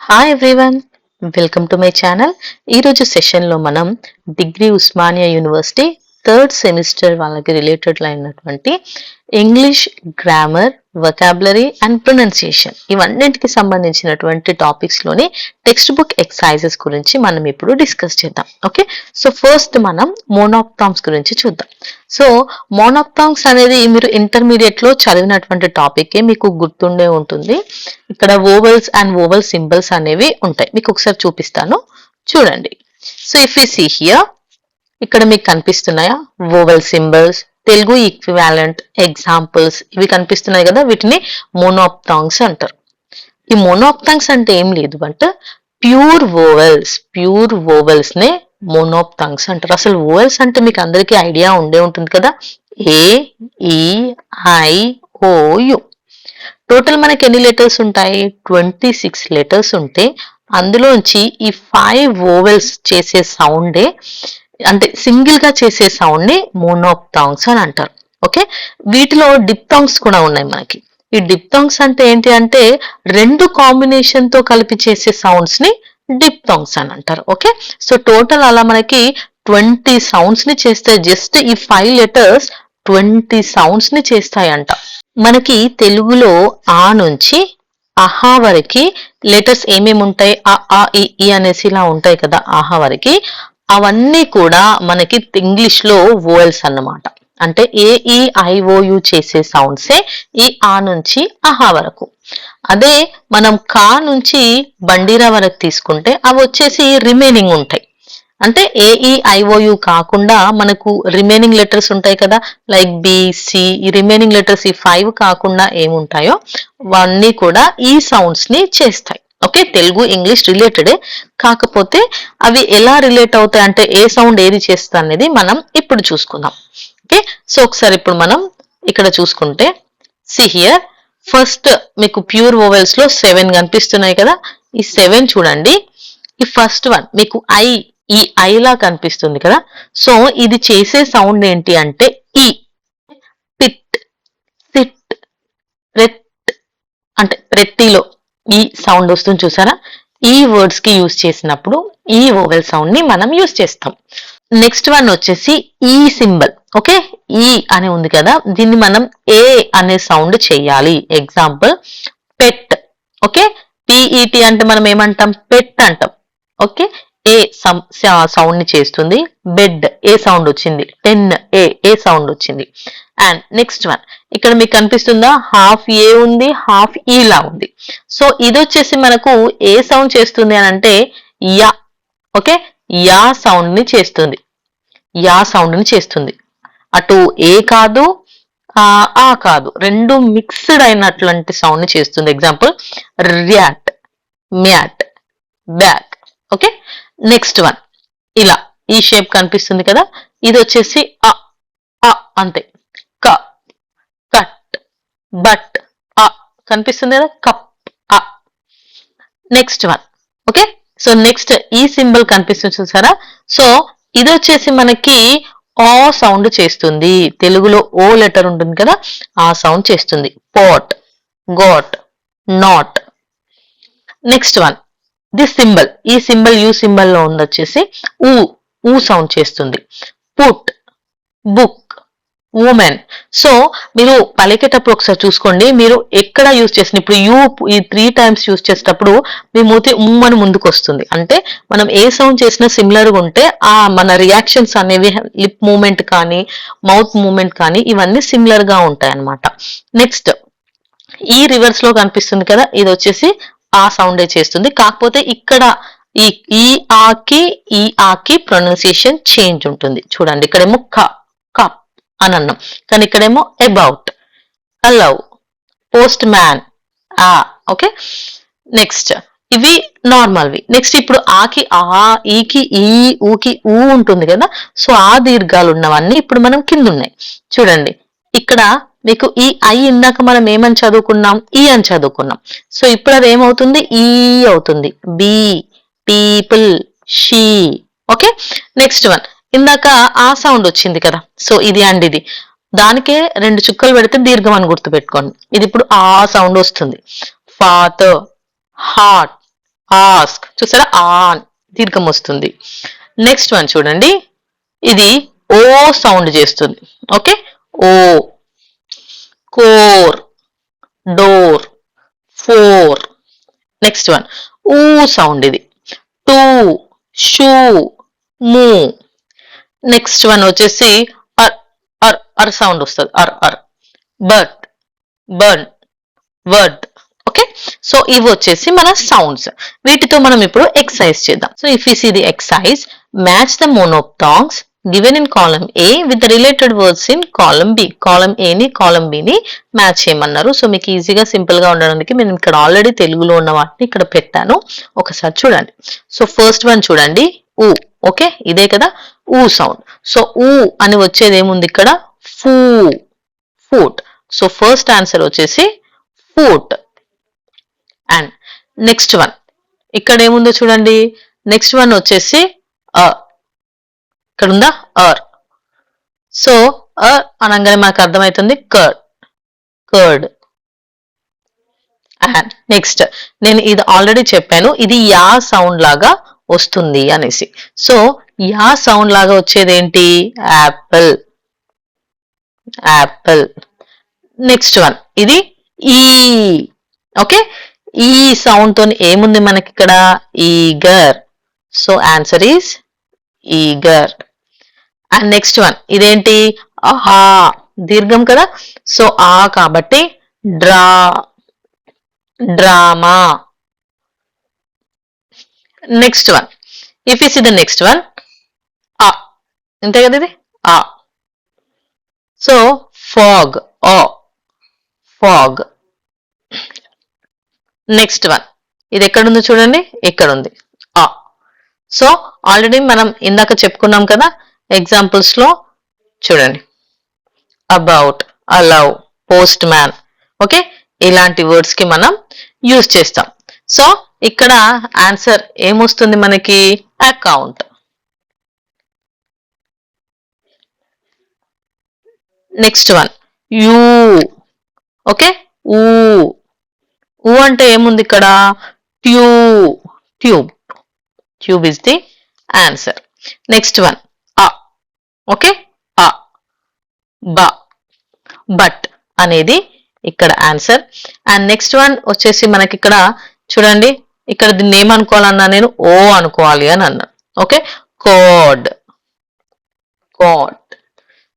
Hi everyone, welcome to my channel. ఈరోజు సెషన్లో మనం degree Osmania university third semester వాళ్ళకి రిలేటెడ్ అయినటువంటి English grammar, vocabulary and pronunciation ఇవన్నింటికి సంబంధించినటువంటి టాపిక్స్లోని టెక్స్ట్ బుక్ ఎక్సర్సైజెస్ గురించి మనం ఇప్పుడు డిస్కస్ చేద్దాం. ఓకే, సో ఫస్ట్ మనం మోనోక్టాంగ్స్ గురించి చూద్దాం. సో మోనోక్టాంగ్స్ అనేది మీరు ఇంటర్మీడియట్ లో చదివినటువంటి టాపిక్, మీకు గుర్తుండే ఉంటుంది. ఇక్కడ వోవెల్స్ అండ్ వోవెల్ సింబల్స్ అనేవి ఉంటాయి. మీకు ఒకసారి చూపిస్తాను, చూడండి. So if you see here, ఇక్కడ మీకు కనిపిస్తున్నాయా vowel symbols, Telugu equivalent, examples ఇవి కనిపిస్తున్నాయి కదా, వీటిని మోనోక్టాంగ్స్ అంటారు. ఈ మోనోక్టాంగ్స్ అంటే ఏం లేదు బట్ ప్యూర్ వోవెల్స్ నే మోనోక్టాంగ్స్ అంటారు. అసలు వోవెల్స్ అంటే మీకు అందరికీ ఐడియా ఉండే ఉంటుంది కదా, ఏ, ఈ, ఐ, ఓ, యు. టోటల్ మనకి ఎన్ని లెటర్స్ ఉంటాయి? 26 లెటర్స్ ఉంటే అందులోంచి ఈ 5 వోవెల్స్ చేసే సౌండే, అంటే సింగిల్ గా చేసే సౌండ్ ని మోనోక్టాంగ్స్ అని అంటారు. ఓకే, వీటిలో డిప్థాంగ్స్ కూడా ఉన్నాయి మనకి. ఈ డిప్థాంగ్స్ అంటే ఏంటి అంటే రెండు కాంబినేషన్ తో కలిపి చేసే సౌండ్స్ ని డిప్థాంగ్స్ అని అంటారు. ఓకే, సో టోటల్ అలా మనకి 20 సౌండ్స్ ని చేస్తే, జస్ట్ ఈ 5 లెటర్స్ 20 సౌండ్స్ ని చేస్తాయంట. మనకి తెలుగులో ఆ నుంచి అహా వరకు లెటర్స్ ఏమేమి ఉంటాయి? ఆ ఈ అనేసి ఇలా ఉంటాయి కదా, ఆహా వరకు. అవన్నీ కూడా మనకి ఇంగ్లీష్ లో వోవెల్స్ అన్నమాట. అంటే ఏఈఐఓయు చేసే సౌండ్సే ఈ ఆ నుంచి అహా వరకు. అదే మనం కా నుంచి బండిరా వరకు తీసుకుంటే అవి వచ్చేసి రిమైనింగ్ ఉంటాయి. అంటే ఏఈఐఓయు కాకుండా మనకు రిమైనింగ్ లెటర్స్ ఉంటాయి కదా, లైక్ బి, సి. ఈ రిమైనింగ్ లెటర్స్ ఈ 5 కాకుండా ఏముంటాయో అవన్నీ కూడా ఈ సౌండ్స్ ని చేస్తాయి. ఓకే, తెలుగు ఇంగ్లీష్ రిలేటెడే, కాకపోతే అవి ఎలా రిలేట్ అవుతాయి అంటే ఏ సౌండ్ ఏది చేస్తా అనేది మనం ఇప్పుడు చూసుకుందాం. ఓకే, సో ఒకసారి ఇప్పుడు మనం ఇక్కడ చూసుకుంటే, సి హియర్, ఫస్ట్ మీకు ప్యూర్ వోవెల్స్ లో 7 కనిపిస్తున్నాయి కదా. ఈ 7 చూడండి. ఈ ఫస్ట్ వన్ మీకు ఈ ఐలా కనిపిస్తుంది కదా. సో ఇది చేసే సౌండ్ ఏంటి అంటే ఈ. పిట్, సిట్, రెట్, అంటే రెట్టిలో ఈ సౌండ్ వస్తుంది చూసారా. ఈ వర్డ్స్ కి యూజ్ చేసినప్పుడు ఈ వోవెల్ సౌండ్ ని మనం యూజ్ చేస్తాం. నెక్స్ట్ వన్ వచ్చేసి ఈ సింబల్. ఓకే, ఈ అని ఉంది కదా, దీన్ని మనం ఏ అనే సౌండ్ చేయాలి. ఎగ్జాంపుల్ పెట్. ఓకే, పిఈటి అంటే మనం ఏమంటాం? పెట్ అంటాం. ఓకే, ఏ సౌండ్ ని చేస్తుంది. బెడ్ ఏ సౌండ్ వచ్చింది. 10 ఏ సౌండ్ వచ్చింది. అండ్ నెక్స్ట్ వన్ ఇక్కడ మీకు కనిపిస్తుందా, హాఫ్ ఏ ఉంది, హాఫ్ ఈలా ఉంది. సో ఇది వచ్చేసి మనకు ఏ సౌండ్ చేస్తుంది అని అంటే యా. ఓకే, యా సౌండ్ ని చేస్తుంది. యా సౌండ్ ని చేస్తుంది. అటు ఏ కాదు, ఆ కాదు, రెండు మిక్స్డ్ అయినటువంటి సౌండ్ ని చేస్తుంది. Example rat, mat, back. Okay, next one ఇలా ఈ షేప్ కనిపిస్తుంది కదా, ఇది వచ్చేసి అంతే. క, కట్, బట్, కనిపిస్తుంది కదా, cup, next one. Okay, so next ఈ సింబల్ కనిపిస్తుంది చూసారా. సో ఇది వచ్చేసి మనకి ఆ సౌండ్ చేస్తుంది. తెలుగులో ఓ లెటర్ ఉంటుంది కదా, ఆ సౌండ్ చేస్తుంది. Pot, got, not. Next one this symbol, ఈ సింబల్ యూ సింబల్ లో ఉంది వచ్చేసి ఊ సౌండ్ చేస్తుంది. Put, book, women. సో మీరు పలికేటప్పుడు ఒకసారి చూసుకోండి, మీరు ఎక్కడ యూజ్ చేసిన, ఇప్పుడు యూ ఈ 3 టైమ్స్ యూజ్ చేసేటప్పుడు మీ మూతి అని ముందుకు వస్తుంది. అంటే మనం ఏ సౌండ్ చేసినా సిమిలర్ గా ఉంటే ఆ మన రియాక్షన్స్ అనేవి, లిప్ మూమెంట్ కానీ మౌత్ మూమెంట్ కానీ ఇవన్నీ సిమిలర్ గా ఉంటాయి అన్నమాట. నెక్స్ట్ ఈ రివర్స్ లో కనిపిస్తుంది కదా, ఇది వచ్చేసి ఆ సౌండే చేస్తుంది. కాకపోతే ఇక్కడ ఈ ఆకి ప్రొనౌన్సియేషన్ చేంజ్ ఉంటుంది. చూడండి, ఇక్కడేమో కప్ అని అన్నాం, కానీ ఇక్కడేమో about, allow, postman. Okay, next ఇవి నార్మల్వి. నెక్స్ట్ ఇప్పుడు ఆకి ఈకి ఊకి ఊ ఉంటుంది కదా, సో ఆ దీర్ఘాలు ఉన్నవన్నీ ఇప్పుడు మనం కింద ఉన్నాయి. చూడండి, ఇక్కడ మీకు ఈ ఐ ఇందాక మనం ఏమని చదువుకున్నాం? ఈ అని చదువుకున్నాం. సో ఇప్పుడు అది ఏమవుతుంది? ఈ అవుతుంది. Be, people, she. Okay, next one ఇందాక ఆ సౌండ్ వచ్చింది కదా, సో ఇది అండ్ ఇది, దానికే 2 చుక్కలు పెడితే దీర్ఘం అని గుర్తుపెట్టుకోండి. ఇది ఇప్పుడు ఆ సౌండ్ వస్తుంది. Father, heart, ask. చూసారా? దీర్ఘం వస్తుంది. నెక్స్ట్ వన్ చూడండి. ఇది ఓ సౌండ్ చేస్తుంది. ఓకే, ఓ. Core, door, four. Next one ఊ సౌండ్, ఇది too, shoe, moo. Next one వచ్చేసి అర్ అర్ అర్ సౌండ్ వస్తుంది. అర్ అర్. But, burn, word. Okay, so ఇవి వచ్చేసి మన సౌండ్స్. వీటితో మనం ఇప్పుడు ఎక్సర్సైజ్ చేద్దాం. So if you see the exercise, match the monophthongs given in column A with the related words in column B. Column A ని కాలమ్ బి ని match చేయమన్నారు. సో మీకు ఈజీగా సింపుల్ గా ఉండడానికి నేను ఇక్కడ ఆల్రెడీ తెలుగులో ఉన్న వాటిని ఇక్కడ పెట్టాను, ఒకసారి చూడండి. సో ఫస్ట్ వన్ చూడండి, ఊ. ఓకే, ఇదే కదా ఊ సౌండ్. సో ఊ అని వచ్చేది ఏముంది ఇక్కడ? ఫూ, ఫూట్. సో ఫస్ట్ ఆన్సర్ వచ్చేసి ఫూట్. అండ్ నెక్స్ట్ వన్ ఇక్కడ ఏముందో చూడండి. నెక్స్ట్ వన్ వచ్చేసి ఇక్కడ ఉందా? అర్. సో అనగానే మనకు అర్థమవుతుంది కర్డ్, కర్డ్. అండ్ నెక్స్ట్ నేను ఇది ఆల్రెడీ చెప్పాను, ఇది యా సౌండ్ లాగా వస్తుంది అనేసి. సో యా సౌండ్ లాగా వచ్చేది ఏంటి? Apple, Apple. నెక్స్ట్ వన్ ఇది ఈ. ఓకే, ఈ సౌండ్ తో ఏముంది మనకి ఇక్కడ? Eager. So answer is eager. And next one ఇదేంటి? ఆహా, దీర్ఘం కదా. సో ఆ కాబట్టి draw, drama. Next one if you see the next one, ఆ. అంతే కదా ఇది? ఆ. సో ఫాగ్, ఓ, ఫాగ్. నెక్స్ట్ వన్ ఇది ఎక్కడుందో చూడండి, ఇక్కడ ఉంది, ఆ. సో ఆల్రెడీ మనం ఇందాక చెప్పుకున్నాం కదా ఎగ్జాంపుల్స్ లో. చూడండి, about, allow, postman. Okay, ఇలాంటి వర్డ్స్ కి మనం యూజ్ చేస్తాం. సో ఇక్కడ ఆన్సర్ ఏమొస్తుంది మనకి? అకౌంట్. నెక్స్ట్ వన్ యూ. ఓకే, ఊ. ఊ అంటే ఏముంది ఇక్కడ? Tube, tube. Tube is the answer. Next one అ. ఓకే, అ. బ, బట్ అనేది ఇక్కడ ఆన్సర్. అండ్ నెక్స్ట్ వన్ వచ్చేసి మనకి ఇక్కడ చూడండి, ఇక్కడ దీన్ని ఏమనుకోవాలన్నా నేను? ఓ అనుకోవాలి అని అన్నా. Okay, code, code.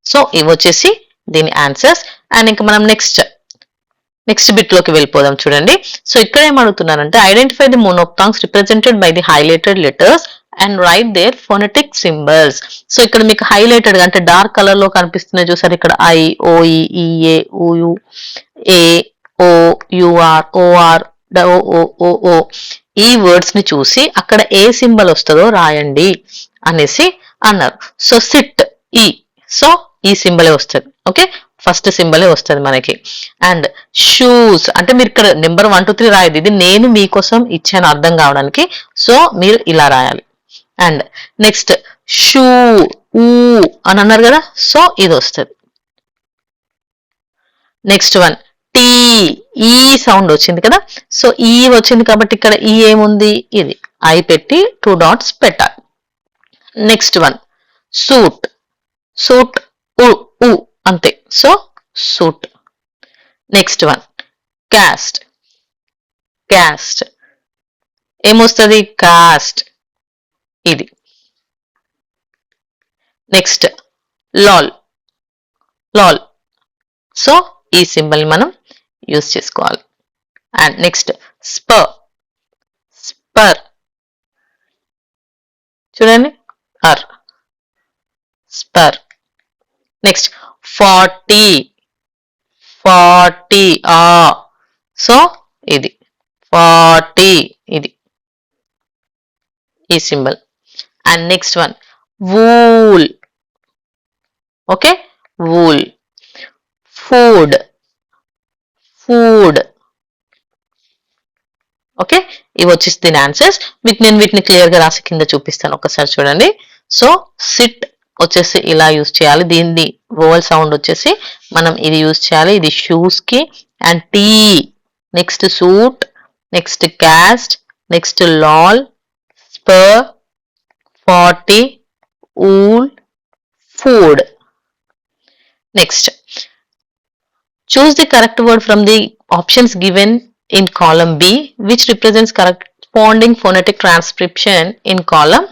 సో ఇవి వచ్చేసి దీని ఆన్సర్స్. అండ్ ఇంకా మనం నెక్స్ట్ బిట్ లోకి వెళ్ళిపోదాం. చూడండి, సో ఇక్కడ ఏమడుగుతున్నారంటే identify the monophthongs represented by the highlighted letters and write their phonetic symbols. So ఇక్కడ మీకు హైలైటెడ్ అంటే డార్క్ కలర్ లో కనిపిస్తున్నాయి చూసారు, ఇక్కడ I, O E, E A, O U, A, O, U R, O R, O. ఈ వర్డ్స్ ని చూసి అక్కడ ఏ సింబల్ వస్తుందో రాయండి అనేసి అన్నారు. సో సిట్, ఈ. సో ఈ సింబలే వస్తుంది. ఓకే, ఫస్ట్ సింబలే వస్తుంది మనకి. అండ్ షూస్ అంటే మీరు ఇక్కడ నెంబర్ 1 2 3 రాయదు, ఇది నేను మీకోసం ఇచ్చాను అర్థం కావడానికి. సో మీరు ఇలా రాయాలి. అండ్ నెక్స్ట్ షూ, ఊ అని అన్నారు కదా, సో ఇది వస్తుంది. నెక్స్ట్ వన్ టీ, ఈ సౌండ్ వచ్చింది కదా, సో ఈ వచ్చింది కాబట్టి ఇక్కడ ఈ ఏముంది? ఇది ఐ పెట్టి 2 డాట్స్ పెట్టాలి. నెక్స్ట్ వన్ సూట్, సూట్, ఉ అంతే. So suit. Next one caste, caste ఏమొస్తుంది? కాస్ట్, ఇది. నెక్స్ట్ లాల్, లాల్. సో ఈ సింబల్ మనం యూజ్ చేసుకోవాలి. And next spur, spur. చూడండి, అర్, స్పర్. నెక్స్ట్ 40, 40, సో ఇది 40, ఇది ఈ symbol. And next one wool. Okay, wool. Food, food. Okay, ఇవి వచ్చేసి దీని ఆన్సర్స్. మీకు నేను వీటిని క్లియర్ గా రాసి కింద చూపిస్తాను, ఒకసారి చూడండి. సో సిట్ వచ్చేసి ఇలా యూజ్ చేయాలి, దీన్ని వోవల్ సౌండ్ వచ్చేసి మనం ఇది యూజ్ చేయాలి, ఇది షూస్ కి. And tea, next suit, next cast, next lull, spur, 40, wool, food. Next, choose the correct word from the options given in column B which represents corresponding phonetic transcription in column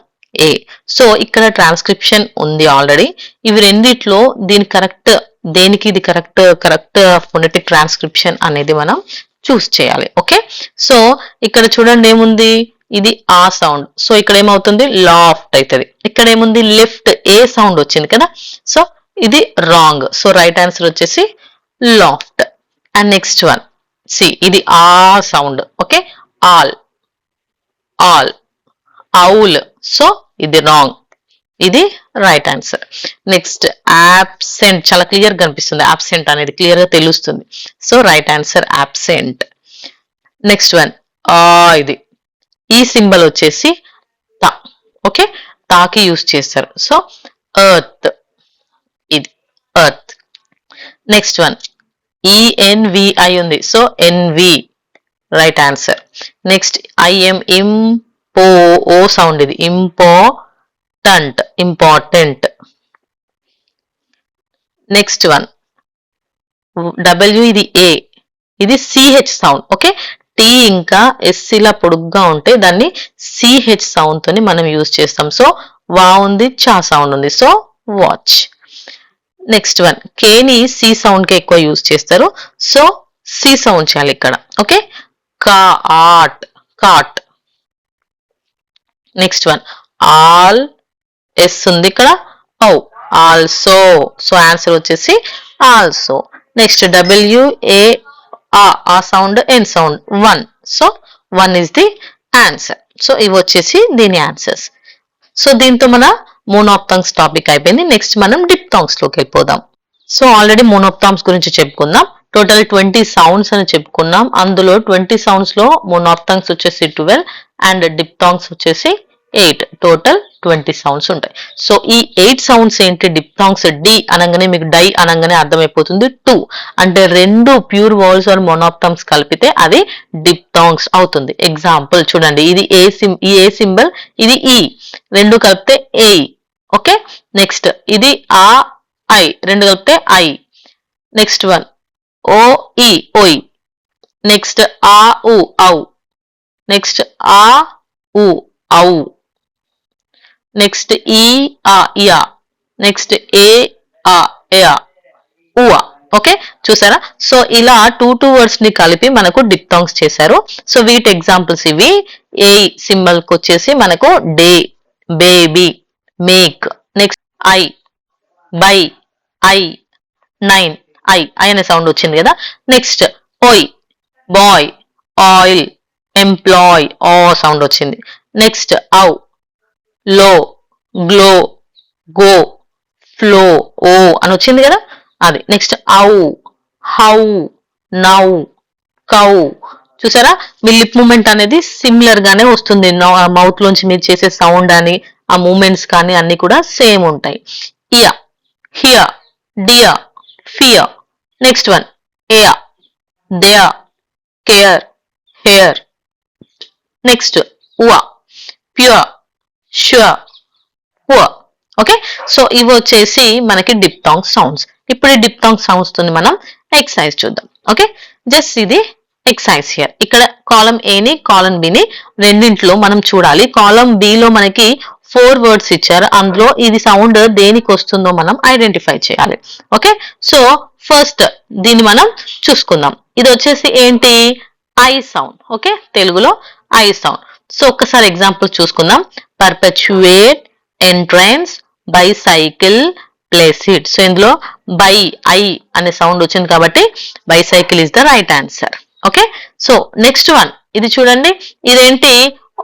A. So ఇక్కడ transcription ఉంది already. ఇవి రెండిట్లో దీని దేనికి ఇది correct phonetic transcription అనేది మనం చూస్ చేయాలి. ఓకే, సో ఇక్కడ చూడండి ఏముంది, ఇది ఆ సౌండ్. సో ఇక్కడ ఏమవుతుంది, లాఫ్ట్ అవుతుంది. ఇక్కడ ఏముంది, లెఫ్ట్ ఏ సౌండ్ వచ్చింది కదా, సో ఇది రాంగ్. సో రైట్ ఆన్సర్ వచ్చేసి లాఫ్ట్. అండ్ నెక్స్ట్ వన్ సి, ఇది ఆ sound. Okay, all, all, owl. So ఇది రాంగ్, ఇది రైట్ ఆన్సర్. నెక్స్ట్ యాబ్సెంట్, చాలా క్లియర్ కనిపిస్తుంది యాబ్సెంట్ అనేది, క్లియర్ గా తెలుస్తుంది. So right answer absent. Next one ఇది ఈ సింబల్ వచ్చేసి తా. ఓకే, తాకి యూజ్ చేస్తారు. సో ఎర్త్, ఇది ఎర్త్. నెక్స్ట్ వన్ ఈఎన్విఐ ఉంది. So N V right answer. Next I M, ఇంపో, ఓ సౌండ్, ఇది important, important. Next one W, ఇది ఏ, ఇది సిహెచ్ సౌండ్. ఓకే, టీ ఇంకా ఎస్సీలా పొడుగ్గా ఉంటే దాన్ని సిహెచ్ సౌండ్ తోని మనం యూజ్ చేస్తాం. సో వా ఉంది, చా సౌండ్ ఉంది. So watch. నెక్స్ట్ వన్ కేని సి సౌండ్ కి ఎక్కువ యూజ్ చేస్తారు. సో సి సౌండ్ చేయాలి ఇక్కడ. Okay, cot, cot. Next one all, S ఉంది ఇక్కడ, ఓ, ఆల్సో. సో ఆన్సర్ వచ్చేసి ఆల్సో. నెక్స్ట్ డబ్ల్యూఏ, ఆ sound, N sound, one. So one is the answer. So ఇవి వచ్చేసి దీని ఆన్సర్స్. సో దీంతో మన మోనోప్థాంగ్స్ టాపిక్ అయిపోయింది. నెక్స్ట్ మనం డిప్థాంగ్స్ లోకి వెళ్ళిపోదాం. సో ఆల్రెడీ మోనోప్థాంగ్స్ గురించి చెప్పుకుందాం. టోటల్ 20 సౌండ్స్ అని చెప్పుకున్నాం. అందులో 20 సౌండ్స్ లో మోనోప్థాంగ్స్ వచ్చేసి 12 అండ్ డిప్థాంగ్స్ వచ్చేసి 8. టోటల్ 20 సౌండ్స్ ఉంటాయి. సో ఈ 8 సౌండ్స్ ఏంటి, డిప్థాంగ్స్. డి అనగానే మీకు డై అనగానే అర్థమైపోతుంది 2 అంటే 2 ప్యూర్ వౌల్స్ ఆర్ మోనోప్థాంగ్స్ కలిపితే అది డిప్థాంగ్స్ అవుతుంది. ఎగ్జాంపుల్ చూడండి, ఇది ఈ ఏ సింబల్, ఇది ఈ, రెండు కలిపితే ఏ. ఓకే, నెక్స్ట్ ఇది ఆ, ఐ, రెండు కలిపితే ఐ. నెక్స్ట్ వన్ ఓ, ఈ, ఓయ్. నెక్స్ట్ ఆ, ఉ, ఔ. నెక్స్ట్ ఆ, ఉ, ఔ. నెక్స్ట్ ఈ, ఆ, ఇయా. నెక్స్ట్ ఏ, ఆ, ఎయా, ఉవా. ఓకే, చూసారా? సో ఇలా 2 వర్డ్స్ ని కలిపి మనకు డిప్థాంగ్స్ చేశారు. సో వీటి ఎగ్జాంపుల్స్ ఇవి. ఏ సింబల్ కి వచ్చేసి మనకు day, baby, make. Next I, by, I, 9, I అనే సౌండ్ వచ్చింది కదా. నెక్స్ట్ ఓయ్, బాయ్, ఆయిల్, ఎంప్లాయ్, ఓ సౌండ్ వచ్చింది. నెక్స్ట్ ఔ, లో, గ్లో, గో, ఫ్లో, ఓ అని వచ్చింది కదా అది. నెక్స్ట్ ఔ, హౌ, నౌ, కౌ. చూసారా, మీ లిప్ మూమెంట్ అనేది సిమిలర్ గానే వస్తుంది. మౌత్ లోంచి మీరు చేసే సౌండ్ అని ఆ మూమెంట్స్ కానీ అన్ని కూడా సేమ్ ఉంటాయి. ఇయా, here, dear, fear. Next one ఎయా, దేయా, కేర్, హెయిర్. నెక్స్ట్ ఉవా, pure, sure, poor. Okay, so ఇవి వచ్చేసి మనకి డిప్థాంగ్ సౌండ్స్. ఇప్పుడు ఈ డిప్థాంగ్ సౌండ్స్ తో మనం ఎక్సర్సైజ్ చూద్దాం. ఓకే, జస్ట్ ఇది ఎక్సర్సైజ్ హియర్. ఇక్కడ కాలం ఏని కాలం బిని రెండింటిలో మనం చూడాలి. కాలం బిలో మనకి 4 వర్డ్స్ ఇచ్చారు. అందులో ఇది సౌండ్ దేనికి వస్తుందో మనం ఐడెంటిఫై చేయాలి. ఓకే, సో ఫస్ట్ దీన్ని మనం చూసుకుందాం. ఇది వచ్చేసి ఏంటి, ఐ సౌండ్. ఓకే, తెలుగులో ఐ సౌండ్. సో ఒక్కసారి ఎగ్జాంపుల్ చూసుకుందాం. Perpetuate, entrance, bicycle, ప్లేసిడ్. సో ఇందులో బై, ఐ అనే సౌండ్ వచ్చింది కాబట్టి bicycle is the right answer. Okay, so next one ఇది చూడండి, ఇదేంటి,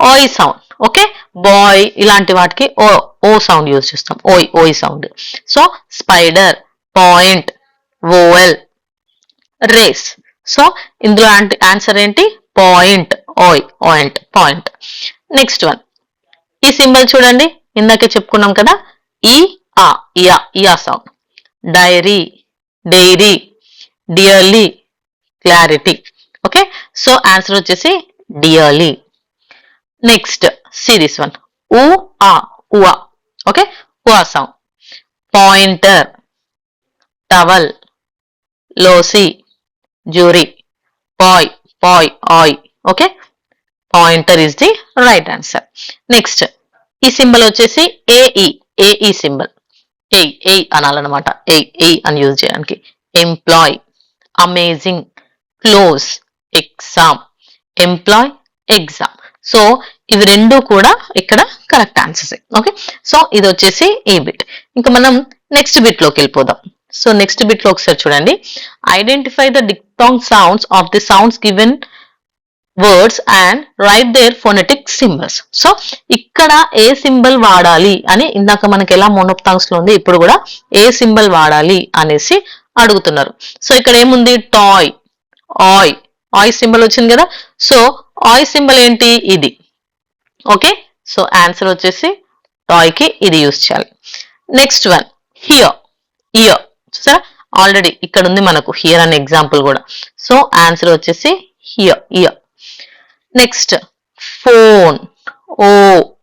ఓయ్ సౌండ్. ఓకే, బాయ్ ఇలాంటి వాటికి ఓ, ఓ సౌండ్ యూజ్ చేస్తాం. ఓయ్, ఓయ్ sound. So spider, point, vowel, race. So ఇందులో ఆన్సర్ ఏంటి, పాయింట్, ఓయ్, పాయింట్, పాయింట్. నెక్స్ట్ వన్ ఈ సింబల్ చూడండి, ఇందాకే చెప్పుకున్నాం కదా, ఈ, ఆ, ఇయా, ఇయా sound. Dairy, dairy, dearly, clarity. Okay, so answer వచ్చేసి dearly. Next, see this one. Ua. Okay, ua sound. Pointer, towel, lossy, jury, poi, oi. Okay, pointer is the right answer. Next, ఈ సింబల్ వచ్చేసి ఏఈ సింబల్. ఏ అనాలన్నమాట. ఏ అని use చేయడానికి. Employ, amazing, close, exam, employ, exam. So ఇవి రెండు కూడా ఇక్కడ కరెక్ట్ ఆన్సర్స్. ఓకే, సో ఇది వచ్చేసి ఈ బిట్. ఇంకా మనం నెక్స్ట్ బిట్ లోకి వెళ్ళిపోదాం. సో నెక్స్ట్ బిట్ లో ఒకసారి చూడండి. Identify the diphthong sounds of the sounds given words and write their phonetic symbols. So ఇక్కడ ఏ సింబల్ వాడాలి అని ఇందాక మనకి ఎలా మోనోప్థాంగ్స్ లో ఉంది, ఇప్పుడు కూడా ఏ సింబల్ వాడాలి అనేసి అడుగుతున్నారు. సో ఇక్కడ ఏముంది? టాయ్, ఆయ్ సింబల్ వచ్చింది కదా. సో ఆయ్ సింబల్ ఏంటి? ఇది. ఓకే, సో ఆన్సర్ వచ్చేసి టాయ్ కి ఇది యూజ్ చేయాలి. Next one ear. చూసారా, ఆల్రెడీ ఇక్కడ ఉంది మనకు హియర్ అనే ఎగ్జాంపుల్ కూడా. సో ఆన్సర్ వచ్చేసి ear. Next phone,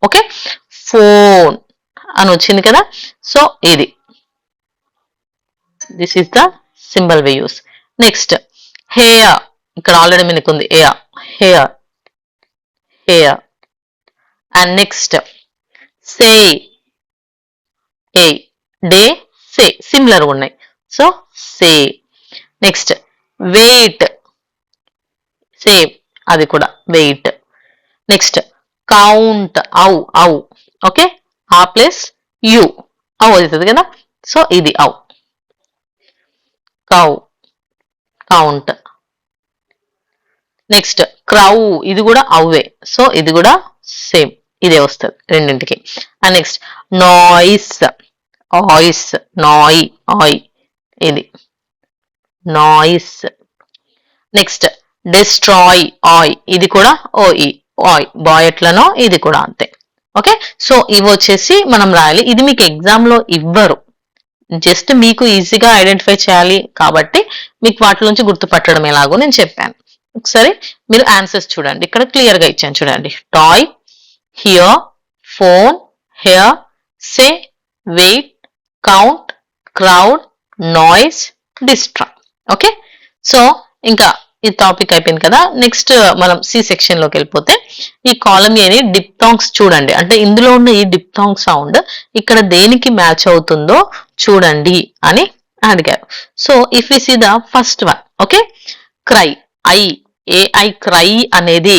okay, phone అని వచ్చింది కదా. సో ఇది, this is the symbol we use. Next hair, ఇక్కడ ఆల్రెడీ మనకు ఉంది hair. And next say, day, say similar ఉన్నాయి. So say. Next wait, same, అది కూడా వెయిట్. నెక్స్ట్ కౌంట్, ఔ. ఓకే, ఆ ప్లస్ యు, ఔ అవుతుంది కదా. సో ఇది ఔ, కౌంట్. నెక్స్ట్ క్రౌ, ఇది కూడా ఔవే. సో ఇది కూడా సేమ్, ఇదే వస్తుంది రెండింటికి. అండ్ నెక్స్ట్ నాయిస్, ఆయ్, ఇది నాయిస్. నెక్స్ట్ డిస్ట్రాయ్, ఇది కూడా బాయ్ ఎట్లనో ఇది కూడా అంతే. ఓకే, సో ఇవి వచ్చేసి మనం రాయాలి. ఇది మీకు ఎగ్జామ్ లో ఇవ్వరు, జస్ట్ మీకు ఈజీగా ఐడెంటిఫై చేయాలి కాబట్టి మీకు వాటి నుంచి గుర్తుపట్టడం ఎలాగో నేను చెప్పాను. ఒకసారి మీరు ఆన్సర్స్ చూడండి, ఇక్కడ క్లియర్ గా ఇచ్చాను చూడండి. Toy, here, phone, hair, say, wait, count, crowd, noise, destroy. Okay, so ఇంకా ఈ టాపిక్ అయిపోయింది కదా. నెక్స్ట్ మనం సి సెక్షన్ లోకి వెళ్ళిపోతే ఈ కాలమ్ ఏని డిప్థాంగ్స్ చూడండి. అంటే ఇందులో ఉన్న ఈ డిప్థాంగ్ సౌండ్ ఇక్కడ దేనికి మ్యాచ్ అవుతుందో చూడండి అని అడిగారు. So if we see the first one, okay, cry, AI cry అనేది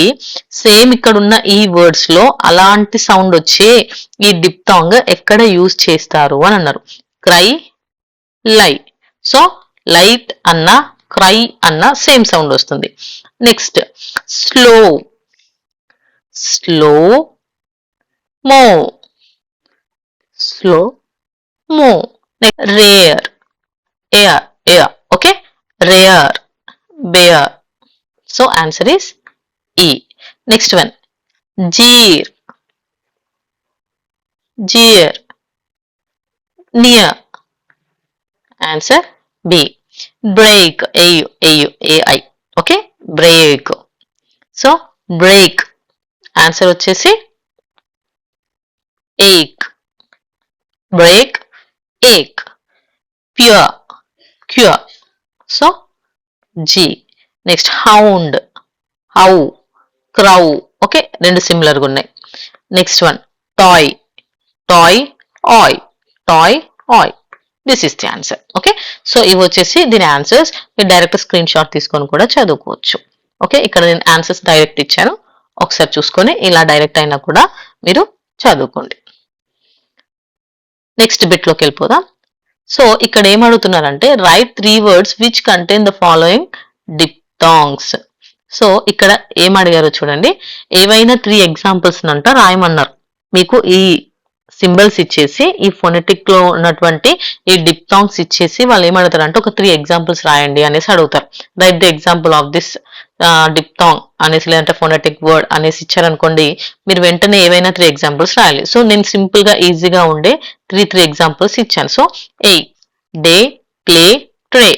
సేమ్ ఇక్కడ ఉన్న ఈ వర్డ్స్ లో అలాంటి సౌండ్ వచ్చే ఈ డిప్థాంగ్ ఎక్కడ యూజ్ చేస్తారు అని అన్నారు. Cry, lie. సో లైట్ అన్న క్రై అన్న సేమ్ సౌండ్ వస్తుంది. Next slow mow. Rare, air. Okay, rare, bear. So answer is E. Next one jeer, near. Answer B. Break, A I. Okay, break. So break answer వచ్చేసి ఏక్. Break, ఏక్. Cure. So G. Next hound, crow. Okay, రెండు సిమిలర్గా ఉన్నాయి. Next one toy, ఆయ్. This is the answer. Okay, so ఇవి వచ్చేసి దీని ఆన్సర్స్. మీరు డైరెక్ట్ స్క్రీన్ షాట్ తీసుకొని కూడా చదువుకోవచ్చు. ఓకే, ఇక్కడ నేను ఆన్సర్స్ డైరెక్ట్ ఇచ్చాను, ఒకసారి చూసుకొని ఇలా డైరెక్ట్ అయినా కూడా మీరు చదువుకోండి. నెక్స్ట్ బిట్ లోకి వెళ్ళిపోదాం. సో ఇక్కడ ఏం అడుగుతున్నారంటే write 3 words which contain the following diphthongs. So ఇక్కడ ఏం అడిగారో చూడండి. ఏవైనా 3 ఎగ్జాంపుల్స్ అంట రాయమన్నారు. మీకు ఈ సింబల్స్ ఇచ్చేసి ఈ ఫోనెటిక్ లో ఉన్నటువంటి ఈ డిప్థాంగ్స్ ఇచ్చేసి వాళ్ళు ఏమడుగుతారంటే ఒక 3 ఎగ్జాంపుల్స్ రాయండి అనేసి అడుగుతారు. Write the example of this diphthong అనేసి లేదంటే ఫోనెటిక్ వర్డ్ అనేసి ఇచ్చారనుకోండి, మీరు వెంటనే ఏవైనా 3 ఎగ్జాంపుల్స్ రాయాలి. సో నేను సింపుల్ గా ఈజీగా ఉండే 3 ఎగ్జాంపుల్స్ ఇచ్చాను. సో ఏ, day, play, tray.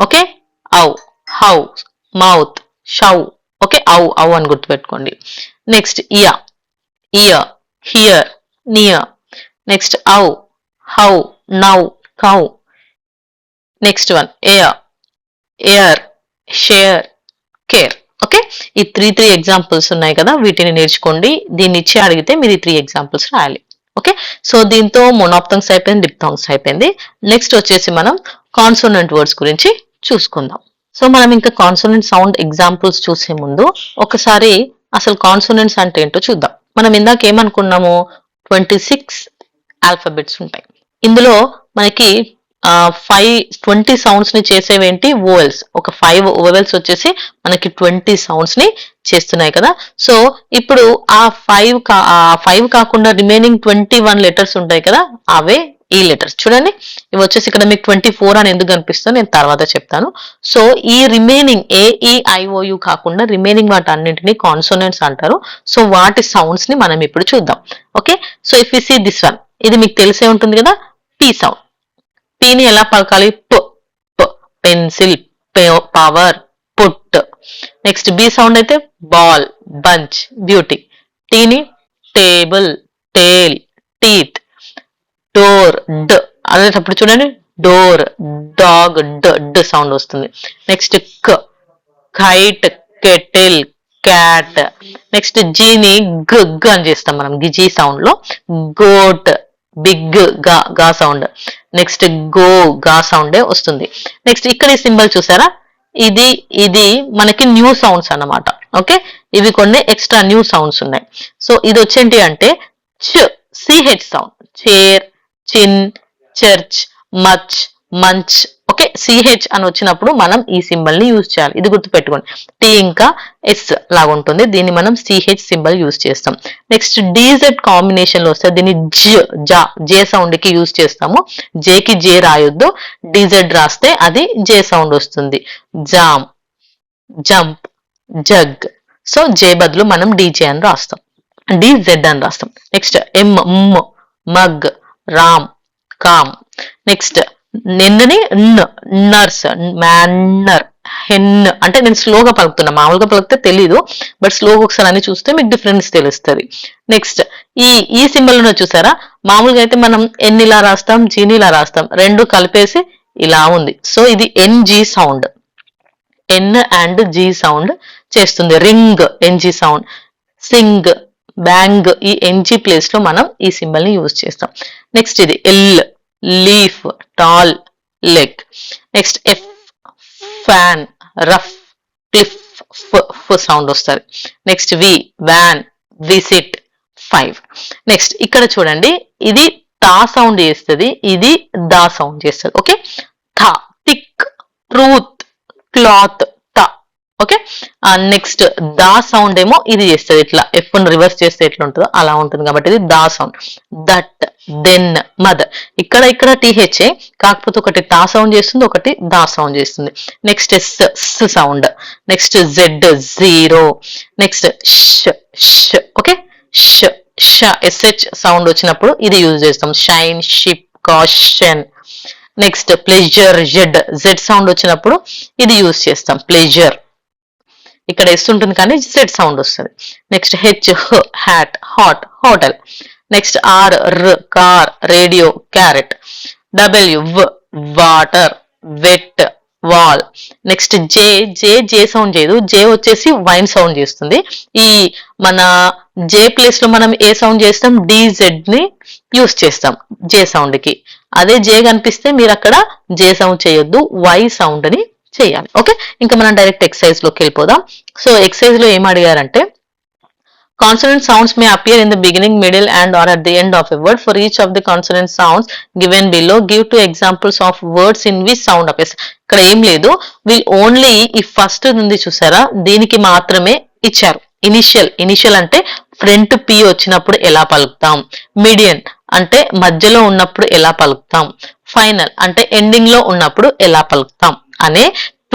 Okay, house, mouth, show. Okay, ఔ అని గుర్తుపెట్టుకోండి. Next ear, ear, here, near. Next ఔ, how, now, cow. Next one air, air, share, care. Okay, ఈ త్రీ ఎగ్జాంపుల్స్ ఉన్నాయి కదా, వీటిని నేర్చుకోండి. దీన్ని ఇచ్చి అడిగితే మీరు ఈ 3 ఎగ్జాంపుల్స్ రాయాలి. ఓకే, సో దీంతో మొనాప్థంగ్స్ అయిపోయింది, డిప్థాంగ్స్ అయిపోయింది. నెక్స్ట్ వచ్చేసి మనం కాన్సోనెంట్ వర్డ్స్ గురించి చూసుకుందాం. సో మనం ఇంకా కాన్సోనెంట్ సౌండ్ ఎగ్జాంపుల్స్ చూసే ముందు ఒకసారి అసలు కాన్సోనెంట్స్ అంటే ఏంటో చూద్దాం. మనం ఇందాక ఏమనుకున్నాము, 26 ఆల్ఫాబెట్స్ ఉంటాయి. ఇందులో మనకి 20 సౌండ్స్ ని చేసేవేంటి, వోవెల్స్. ఒక 5 వోవెల్స్ వచ్చేసి మనకి 20 సౌండ్స్ ని చేస్తున్నాయి కదా. సో ఇప్పుడు ఆ 5 కాకుండా రిమైనింగ్ 21 లెటర్స్ ఉంటాయి కదా, అవే ఈ లెటర్స్. చూడండి, ఇవి వచ్చేసి ఇక్కడ మీకు 24 అని ఎందుకు కనిపిస్తుందో నేను తర్వాత చెప్తాను. సో ఈ రిమైనింగ్ AEIOU కాకుండా రిమైనింగ్ వాటి అన్నింటినీ కాన్సోనెంట్స్ అంటారు. సో వాటి సౌండ్స్ ని మనం ఇప్పుడు చూద్దాం. Okay, so if you see this one, ఇది మీకు తెలిసే ఉంటుంది కదా, టీ సౌండ్. టీని ఎలా పలకాలి, pencil, power, put. Next B sound అయితే బాల్, బంచ్, బ్యూటీ. టీని టేబుల్, టేల్, టీత్. డోర్, డ్ అనేటప్పుడు చూడండి, డోర్, డాగ్, డ్ సౌండ్ వస్తుంది. Next kite, kettle, cat. Next జీని గ్ అని చేస్తాం మనం, గిజీ సౌండ్ లో. గోట్, బిగ్, గా సౌండ్. నెక్స్ట్ గా సౌండే వస్తుంది. నెక్స్ట్ ఇక్కడ ఈ సింబల్ చూసారా, ఇది మనకి న్యూ సౌండ్స్ అన్నమాట. ఓకే, ఇవి కొన్ని ఎక్స్ట్రా న్యూ సౌండ్స్ ఉన్నాయి. సో ఇది వచ్చేంటి అంటే సిహెచ్ సౌండ్, చైర్, చిన్, చర్చ్, మచ్, మంచ్. ఓకే, సిహెచ్ అని వచ్చినప్పుడు మనం ఈ సింబల్ ని యూజ్ చేయాలి. ఇది గుర్తుపెట్టుకోండి, టీ ఇంకా ఎస్ లాగా ఉంటుంది, దీన్ని మనం సిహెచ్ సింబల్ యూజ్ చేస్తాం. నెక్స్ట్ డిజెడ్ కాంబినేషన్ లో వస్తే దీన్ని జే సౌండ్ కి యూజ్ చేస్తాము. జేకి జే రాయొద్దు, డిజెడ్ రాస్తే అది జే సౌండ్ వస్తుంది. Jam, jump, jug. So J బదులు మనం డీజే అని రాస్తాం, డిజెడ్ అని రాస్తాం. Next mug, ram, calm. Next నిన్నని నర్స్, మ్యాన్నర్, హెన్. అంటే నేను స్లోగా పలుకుతున్నా, మామూలుగా పలికితే తెలీదు, బట్ స్లోగా ఒకసారి అని చూస్తే మీకు డిఫరెన్స్ తెలుస్తుంది. నెక్స్ట్ ఈ సింబల్ చూసారా, మామూలుగా అయితే మనం ఎన్ ఇలా రాస్తాం, జీని ఇలా రాస్తాం, రెండు కలిపేసి ఇలా ఉంది. సో ఇది NG sound, N and G sound చేస్తుంది. Ring, NG sound. Sing, bang, ఈ ఎన్జీ ప్లేస్ లో మనం ఈ సింబల్ ని యూజ్ చేస్తాం. నెక్స్ట్ ఇది L, leaf, tall, leg. Next F, fan, rough, cliff, sound వస్తుంది. Next V, van, visit, 5. Next ఇక్కడ చూడండి, ఇది తా సౌండ్ చేస్తుంది, ఇది దా సౌండ్ చేస్తుంది. ఓకే, థా, థిక్, ట్రూత్, క్లాత్, త. ఓకే, నెక్స్ట్ దా సౌండ్ ఏమో ఇది చేస్తుంది, ఇట్లా ఎఫ్ రివర్స్ చేస్తే ఎట్లా ఉంటుందో అలా ఉంటుంది, కాబట్టి ఇది దా సౌండ్. That, then, mother. ఇక్కడ టీహెచ్ఏ, కాకపోతే ఒకటి తా సౌండ్ చేస్తుంది, ఒకటి దా సౌండ్ చేస్తుంది. Next S sound. Next Z, zero. Next ష్. ఓకే, ఎస్హెచ్ సౌండ్ వచ్చినప్పుడు ఇది యూజ్ చేస్తాం. Shine, ship, caution. Next pleasure, Z sound వచ్చినప్పుడు ఇది యూజ్ చేస్తాం, ప్లెజర్. ఇక్కడ ఎస్ ఉంటుంది కానీ జెడ్ సౌండ్ వస్తుంది. Next H, hat, hot, hotel. Next R, car, radio, carrot. W, water, wet, wall. Next J sound చేయదు, జే వచ్చేసి వైన్ సౌండ్ చేస్తుంది. ఈ మన జే ప్లేస్ లో మనం ఏ సౌండ్ చేస్తాం, డిజెడ్ ని యూస్ చేస్తాం జే సౌండ్ కి. అదే జే కనిపిస్తే మీరు అక్కడ జే సౌండ్ చేయొద్దు, వై సౌండ్ ని చేయాలి. ఓకే, ఇంకా మనం డైరెక్ట్ ఎక్సైజ్ లోకి వెళ్ళిపోదాం. సో ఎక్సైజ్ లో ఏం అడిగారంటే, consonant sounds may appear in the beginning, middle and or at the end of a word. For each of the consonant sounds given below, give 2 examples of words in which sound appears. ఇక్కడ ఏం లేదు, wheel only ఈ first ఉంది చూసారా, దీనికి మాత్రమే ఇచ్చారు. Initial అంటే ఫ్రంట్ పి వచ్చినప్పుడు ఎలా పలుకుతాం, మీడియన్ అంటే మధ్యలో ఉన్నప్పుడు ఎలా పలుకుతాం, ఫైనల్ అంటే ఎండింగ్ లో ఉన్నప్పుడు ఎలా పలుకుతాం అనే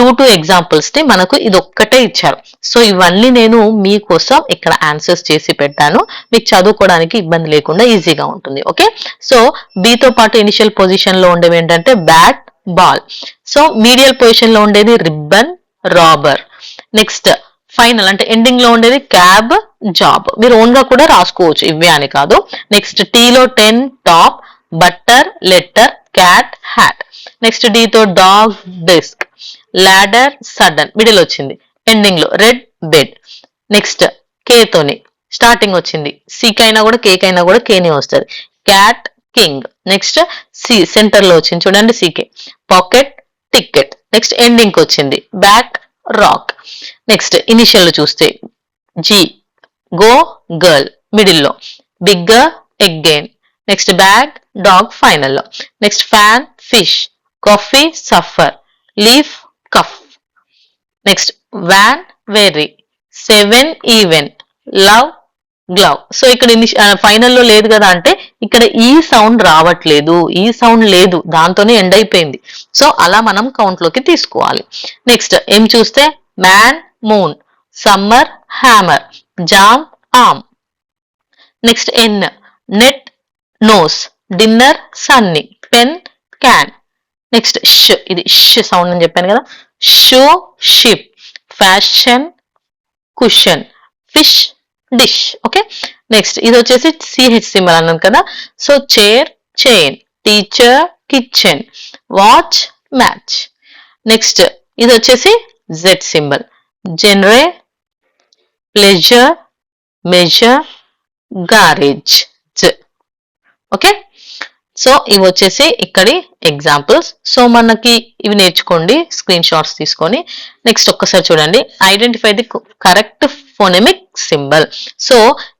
2 ఎగ్జాంపుల్స్ ని మనకు ఇది ఒక్కటే ఇచ్చారు. సో ఇవన్నీ నేను మీకోసం ఇక్కడ ఆన్సర్స్ చేసి పెట్టాను, మీకు చదువుకోవడానికి ఇబ్బంది లేకుండా ఈజీగా ఉంటుంది. ఓకే, సో బీతో పాటు ఇనిషియల్ పొజిషన్ లో ఉండేవి ఏంటంటే bat, ball. So medial position లో ఉండేది రిబ్బన్, రాబర్. నెక్స్ట్ ఫైనల్ అంటే ఎండింగ్ లో ఉండేది క్యాబ్, జాబ్. మీరు ఓన్ గా కూడా రాసుకోవచ్చు, ఇవే అని కాదు. నెక్స్ట్ టీలో 10 top, butter letter, cat hat. Next తో dog desk, ladder sudden, middle వచ్చింది. ఎండింగ్ లో రెడ్ బెడ్. నెక్స్ట్ తోని స్టార్టింగ్ వచ్చింది. కైనా కూడా కైనా కూడా కేనే వస్తుంది. Cat king. నెక్స్ట్ సెంటర్ లో వచ్చింది చూడండి C K. Pocket ticket. Next ending వచ్చింది బ్యాక్ రాక్. నెక్స్ట్ ఇనిషియల్ లో చూస్తే జీ గో గర్ల్, మిడిల్ లో bigger again. Next bag dog final లో. Next fan fish, coffee suffer, leaf cuff. Next van very, 7 even, love glove. So ఇక్కడ ఫైనల్లో లేదు కదా అంటే ఇక్కడ ఈ సౌండ్ రావట్లేదు, ఈ సౌండ్ లేదు, దాంతోనే ఎండ్ అయిపోయింది. సో అలా మనం కౌంట్ లోకి తీసుకోవాలి. నెక్స్ట్ ఏం చూస్తే man moon, summer hammer, jam arm. Next N net nose, dinner sunny, pen can. Next ష్, ఇది ష్ సౌండ్ అని చెప్పాను కదా. Show ship, fashion cushion, fish dish. Okay, next ఇది వచ్చేసి సిహెచ్ సింబల్ అన్నాను కదా. So chair chain, teacher kitchen, watch match. Next ఇది వచ్చేసి Z symbol, genre pleasure measure garage. Okay, so ఇవి వచ్చేసి ఇక్కడి ఎగ్జాంపుల్స్. సో మనకి ఇవి నేర్చుకోండి స్క్రీన్ షాట్స్ తీసుకొని. నెక్స్ట్ ఒక్కసారి చూడండి, identify the correct phonemic symbol. So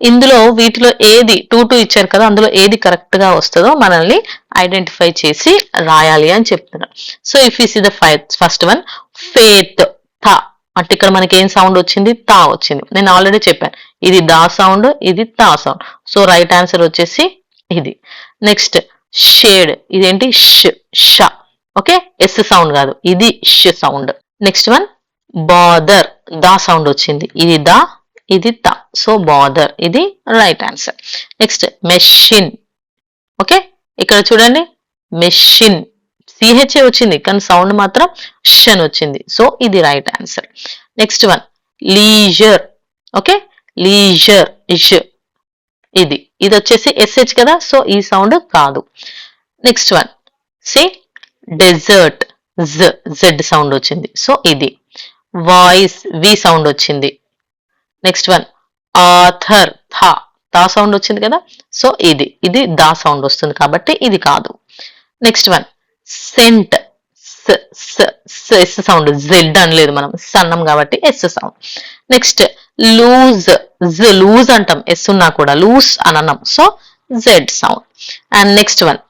ఇందులో వీటిలో ఏది 2 ఇచ్చారు కదా, అందులో ఏది కరెక్ట్ గా వస్తుందో మనల్ని ఐడెంటిఫై చేసి రాయాలి అని చెప్తున్నారు. So if you see the first one, faith థ అంటే ఇక్కడ మనకి ఏం సౌండ్ వచ్చింది, తా వచ్చింది. నేను ఆల్రెడీ చెప్పాను ఇది దా సౌండ్, ఇది తా సౌండ్. సో రైట్ ఆన్సర్ వచ్చేసి ఇది. నెక్స్ట్ షేడ్, ఇదేంటి ష్ ష. ఓకే, ఎస్ సౌండ్ కాదు, ఇది ష్ సౌండ్. నెక్స్ట్ వన్ బాదర్, దా సౌండ్ వచ్చింది, ఇది దా, ఇది తా. సో బాదర్, ఇది right answer. Next machine. Okay, ఇక్కడ చూడండి మెషిన్, సిహెచ్ఏ వచ్చింది కానీ సౌండ్ మాత్రం ష్ అని వచ్చింది. సో ఇది right answer. Next one leisure. Okay, leisure ఇష్, ఇది ఇది వచ్చేసి ఎస్హెచ్ కదా, సో ఈ సౌండ్ కాదు. Next one C dessert, Z sound వచ్చింది, సో ఇది. వాయిస్, వి సౌండ్ వచ్చింది. నెక్స్ట్ వన్ ఆథర్, థా సౌండ్ వచ్చింది కదా, సో ఇది ఇది దా సౌండ్ వస్తుంది కాబట్టి ఇది కాదు. Next one cent, S sound, Z అనలేదు మనం, సన్నం కాబట్టి S sound. Next loose, loose అంటాం ఎస్ ఉన్నా కూడా, లూజ్ అననం, so Z sound. And next one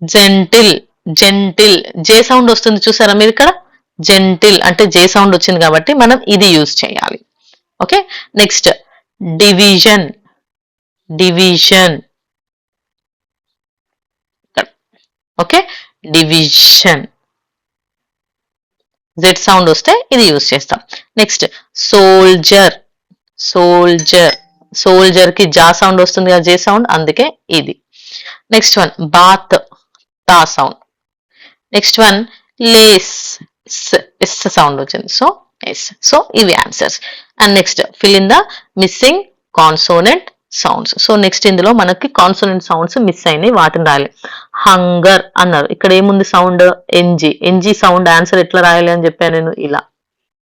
gentle, gentle, J sound వస్తుంది చూసారా మీరు ఇక్కడ, జెంటిల్ అంటే జే సౌండ్ వచ్చింది కాబట్టి మనం ఇది యూజ్ చేయాలి. Okay, next division, division. Okay, division, Z sound వస్తే ఇది యూజ్ చేస్తాం. నెక్స్ట్ సోల్జర్, సోల్జర్, సోల్జర్ కి జా సౌండ్ వస్తుంది కదా, జే సౌండ్, అందుకే ఇది. నెక్స్ట్ వన్ బాత్, తా sound. Next one lace, S sound వచ్చింది, సో ఎస్. సో ఇవి answers. And next fill in the missing consonant sounds. So next ఇందులో మనకి కాన్సోనెంట్ సౌండ్స్ మిస్ అయినాయి, వాటిని రాయాలి. హంగర్ అన్నారు, ఇక్కడ ఏముంది sound, NG, NG sound. Answer ఎట్లా రాయాలి అని చెప్పాను నేను, ఇలా.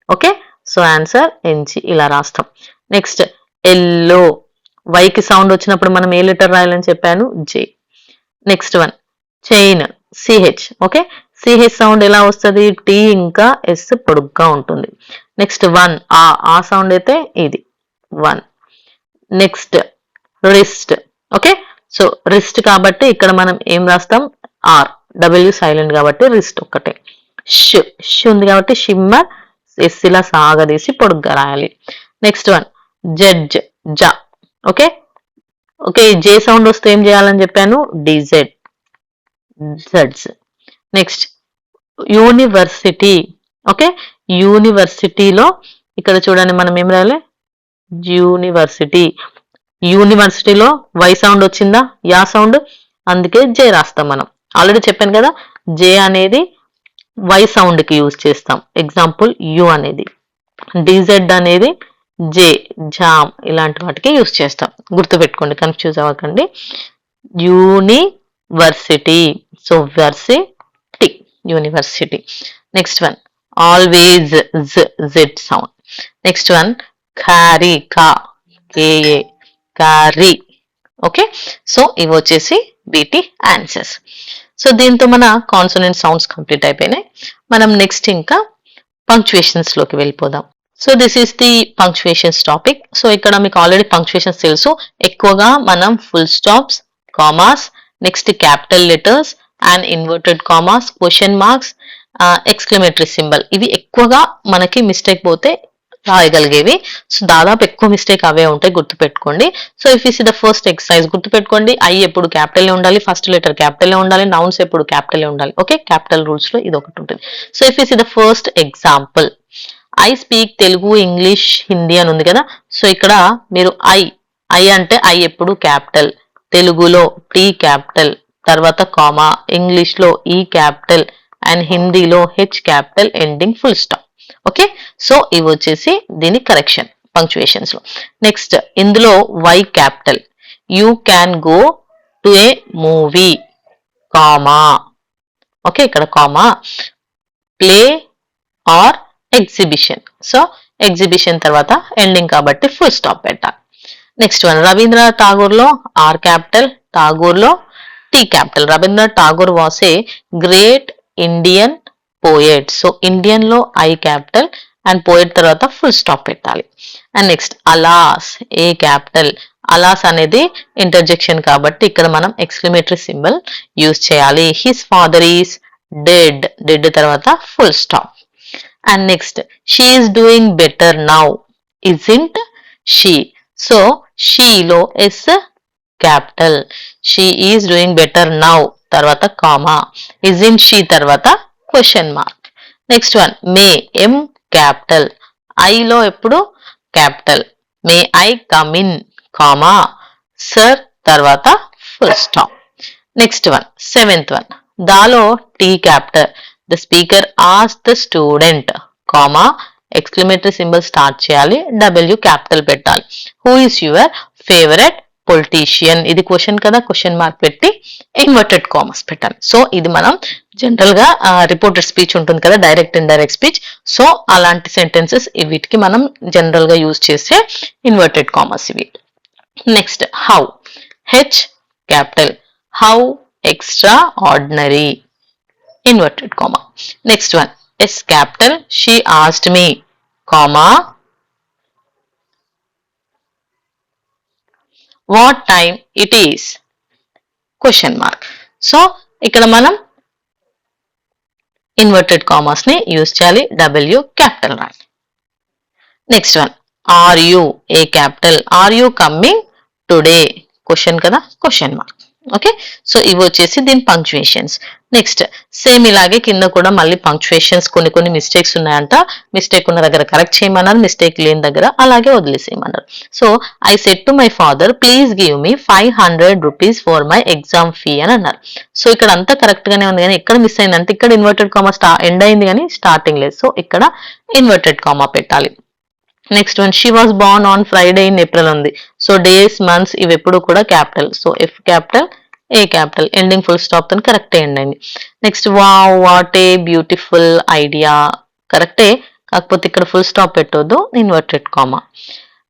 ఓకే, సో ఆన్సర్ ఎన్జి, ఇలా రాస్తాం. నెక్స్ట్ ఎల్లో, వైకి సౌండ్ వచ్చినప్పుడు మనం ఏ లెటర్ రాయాలని చెప్పాను, J. Next one chain, C H. Okay, C H sound ఎలా వస్తుంది, టీ ఇంకా ఎస్ పొడుగ్గా ఉంటుంది. నెక్స్ట్ వన్, ఆ సౌండ్ అయితే ఇది one. Next wrist. Okay, so wrist కాబట్టి ఇక్కడ మనం ఏం రాస్తాం, ఆర్, డబ్ల్యూ సైలెంట్ కాబట్టి రిస్ట్ ఒక్కటే. ష్, ష్ ఉంది కాబట్టి షిమ్మర్, ఎస్ ఇలా సాగదీసి పొడుగ్గా రాయాలి. నెక్స్ట్ వన్ జడ్జ్, జ. ఓకే, ఓకే, జే సౌండ్ వస్తే ఏం చేయాలని చెప్పాను, DZ, judge. Next university. Okay, యూనివర్సిటీలో ఇక్కడ చూడండి మనం ఏం రాయాలి, యూనివర్సిటీ. యూనివర్సిటీలో వై సౌండ్ వచ్చిందా, యా సౌండ్, అందుకే జే రాస్తాం మనం. ఆల్రెడీ చెప్పాను కదా, జే అనేది వై సౌండ్ కి యూజ్ చేస్తాం. ఎగ్జాంపుల్ యు అనేది. డిజెడ్ అనేది జే జామ్ ఇలాంటి వాటికి యూస్ చేస్తాం. గుర్తుపెట్టుకోండి, కన్ఫ్యూజ్ అవ్వకండి. University, so varsity, university. Next one always, Z sound. Next one carry, కా కేఏ క్యారీ. ఓకే, సో ఇవి వచ్చేసి వీటి ఆన్సర్స్. సో దీంతో మన కాన్సోనెంట్ సౌండ్స్ కంప్లీట్ అయిపోయినాయి. మనం నెక్స్ట్ ఇంకా పంక్చుయేషన్స్ లోకి వెళ్ళిపోదాం. So this is the punctuations topic. So ఇక్కడ మీకు ఆల్రెడీ పంక్చుయేషన్స్ తెలుసు. ఎక్కువగా మనం full stops, commas, next capital letters and inverted commas, question marks, exclamatory symbol, ఇవి ఎక్కువగా మనకి మిస్టేక్ పోతే రాయగలిగేవి. సో దాదాపు ఎక్కువ మిస్టేక్ అవే ఉంటాయి, గుర్తుపెట్టుకోండి. So if is the first exercise, గుర్తుపెట్టుకోండి ఐ ఎప్పుడు క్యాపిటల్ ఉండాలి, ఫస్ట్ లెటర్ క్యాపిటల్ ఉండాలి, నౌన్స్ ఎప్పుడు క్యాపిటల్ ఉండాలి. ఓకే, క్యాపిటల్ రూల్స్ లో ఇది ఒకటి ఉంటుంది. So if is the first example, I speak Telugu, English, Hindi అని ఉంది కదా. సో ఇక్కడ మీరు ఐ అంటే ఐ ఎప్పుడు క్యాపిటల్, తెలుగులో టీ క్యాపిటల్, తర్వాత కామా, ఇంగ్లీష్ లో ఈ క్యాపిటల్ అండ్ హిందీలో H capital, ending full stop. Okay, so ఇవి వచ్చేసి దీని కరెక్షన్ పంక్చుయేషన్స్ లో. నెక్స్ట్ ఇందులో Y capital, you can go to a movie, comma. Okay, ఇక్కడ comma, play or exhibition, so exhibition తర్వాత ending కాబట్టి ఫుల్ స్టాప్ పెట్టాలి. నెక్స్ట్ వన్ రవీంద్రనాథ్ ఠాగూర్ లో ఆర్ క్యాపిటల్, ఠాగూర్ లో T capital. Rabindranath Tagore was a great Indian poet, so Indian లో I capital and poet తర్వాత full stop పెట్టాలి. And next alas, A capital, alas అనేది interjection కాబట్టి ఇక్కడ మనం ఎక్స్క్లమేటరీ సింబల్ యూజ్ చేయాలి. His father is dead, dead తర్వాత full stop. And next she is doing better now, isn't she, so షీలో S capital, she is doing better now తర్వాత comma, isn't she తర్వాత question mark. Next one may, M capital, ఐలో ఎప్పుడు capital, may I come in, comma, sir తర్వాత full stop. Next one seventh one, దాలో T capital, the speaker as the student, comma, exclamatory symbol start చేయాలి, W capital పెట్టాలి. Who is your favourite politician, ఇది question కదా, question mark పెట్టి inverted commas పెట్టాలి. So ఇది మనం జనరల్ గా రిపోర్టెడ్ స్పీచ్ ఉంటుంది కదా, డైరెక్ట్ ఇండైరెక్ట్ స్పీచ్, సో అలాంటి సెంటెన్సెస్ వీటికి మనం జనరల్ గా యూజ్ చేసే ఇన్వర్టెడ్ కామర్స్ ఇవి. Next how, H capital, how extra ordinary, inverted comma. Next one S capital, she asked me, comma, what time it is, question mark. So ఇక్కడ మనం inverted commas ని use చేయాలి, W capital రాయాలి. Next one are you, A capital, are you coming today, question కదా, question mark. Okay, so ఇవి వచ్చేసి దీని punctuations. Next same ఇలాగే కింద కూడా మళ్ళీ పంక్చుయేషన్స్ కొన్ని మిస్టేక్స్ ఉన్నాయంట, మిస్టేక్ ఉన్న దగ్గర కరెక్ట్ చేయమన్నారు, మిస్టేక్ లేని దగ్గర అలాగే వదిలేసేయమన్నారు. So I said to my father please give me 500 rupees for my exam fee అని అన్నారు. సో ఇక్కడ అంతా కరెక్ట్ గానే ఉంది, కానీ ఎక్కడ మిస్ అయిందంటే ఇక్కడ ఇన్వర్టెడ్ కామా ఎండ్ అయింది కానీ స్టార్టింగ్ లేదు, సో ఇక్కడ ఇన్వర్టెడ్ కామా పెట్టాలి. Next one she was born on Friday in April ఉంది, సో డేస్ మంత్స్ ఇవి ఎప్పుడు కూడా capital, so F capital, A capital, ending full stop తో కరెక్టే ఎండ్ అయింది. Next wow what a beautiful idea, కరెక్టే, కాకపోతే ఇక్కడ ఫుల్ స్టాప్ పెట్టొద్దు, inverted comma.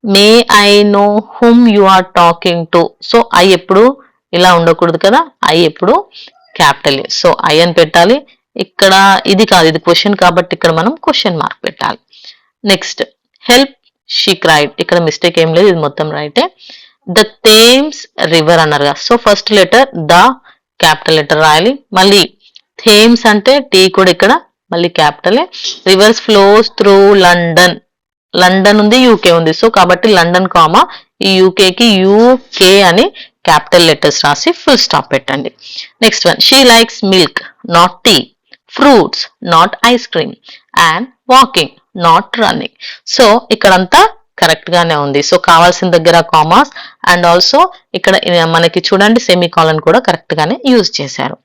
May I know whom you are talking to, so I ఎప్పుడు ఇలా ఉండకూడదు కదా, ఐ ఎప్పుడు క్యాపిటల్, సో ఐ అని పెట్టాలి. ఇక్కడ ఇది కాదు, ఇది క్వశ్చన్ కాబట్టి ఇక్కడ మనం క్వశ్చన్ మార్క్ పెట్టాలి. నెక్స్ట్ హెల్ప్ షీ క్రైడ్, ఇక్కడ మిస్టేక్ ఏం లేదు, ఇది మొత్తం రైటే. ద థేమ్స్ రివర్ అన్నారు కదా, so first letter the capital letter రాయాలి. మళ్ళీ థేమ్స్ అంటే టీ కూడా ఇక్కడ మళ్ళీ క్యాపిటలే. Rivers flows through London, London ఉంది యూకే ఉంది, సో కాబట్టి లండన్ కామా ఈ యూకేకి యూకే అని క్యాపిటల్ లెటర్స్ రాసి ఫుల్ స్టాప్ పెట్టండి. Next one she likes milk not tea, fruits not ice cream, and walking not running. So ఇక్కడంతా కరెక్ట్ గానే ఉంది. సో కావాల్సిన దగ్గర కామాస్ అండ్ ఆల్సో ఇక్కడ మనకి చూడండి సెమీకాలన్ కూడా కరెక్ట్ గానే యూజ్ చేశారు.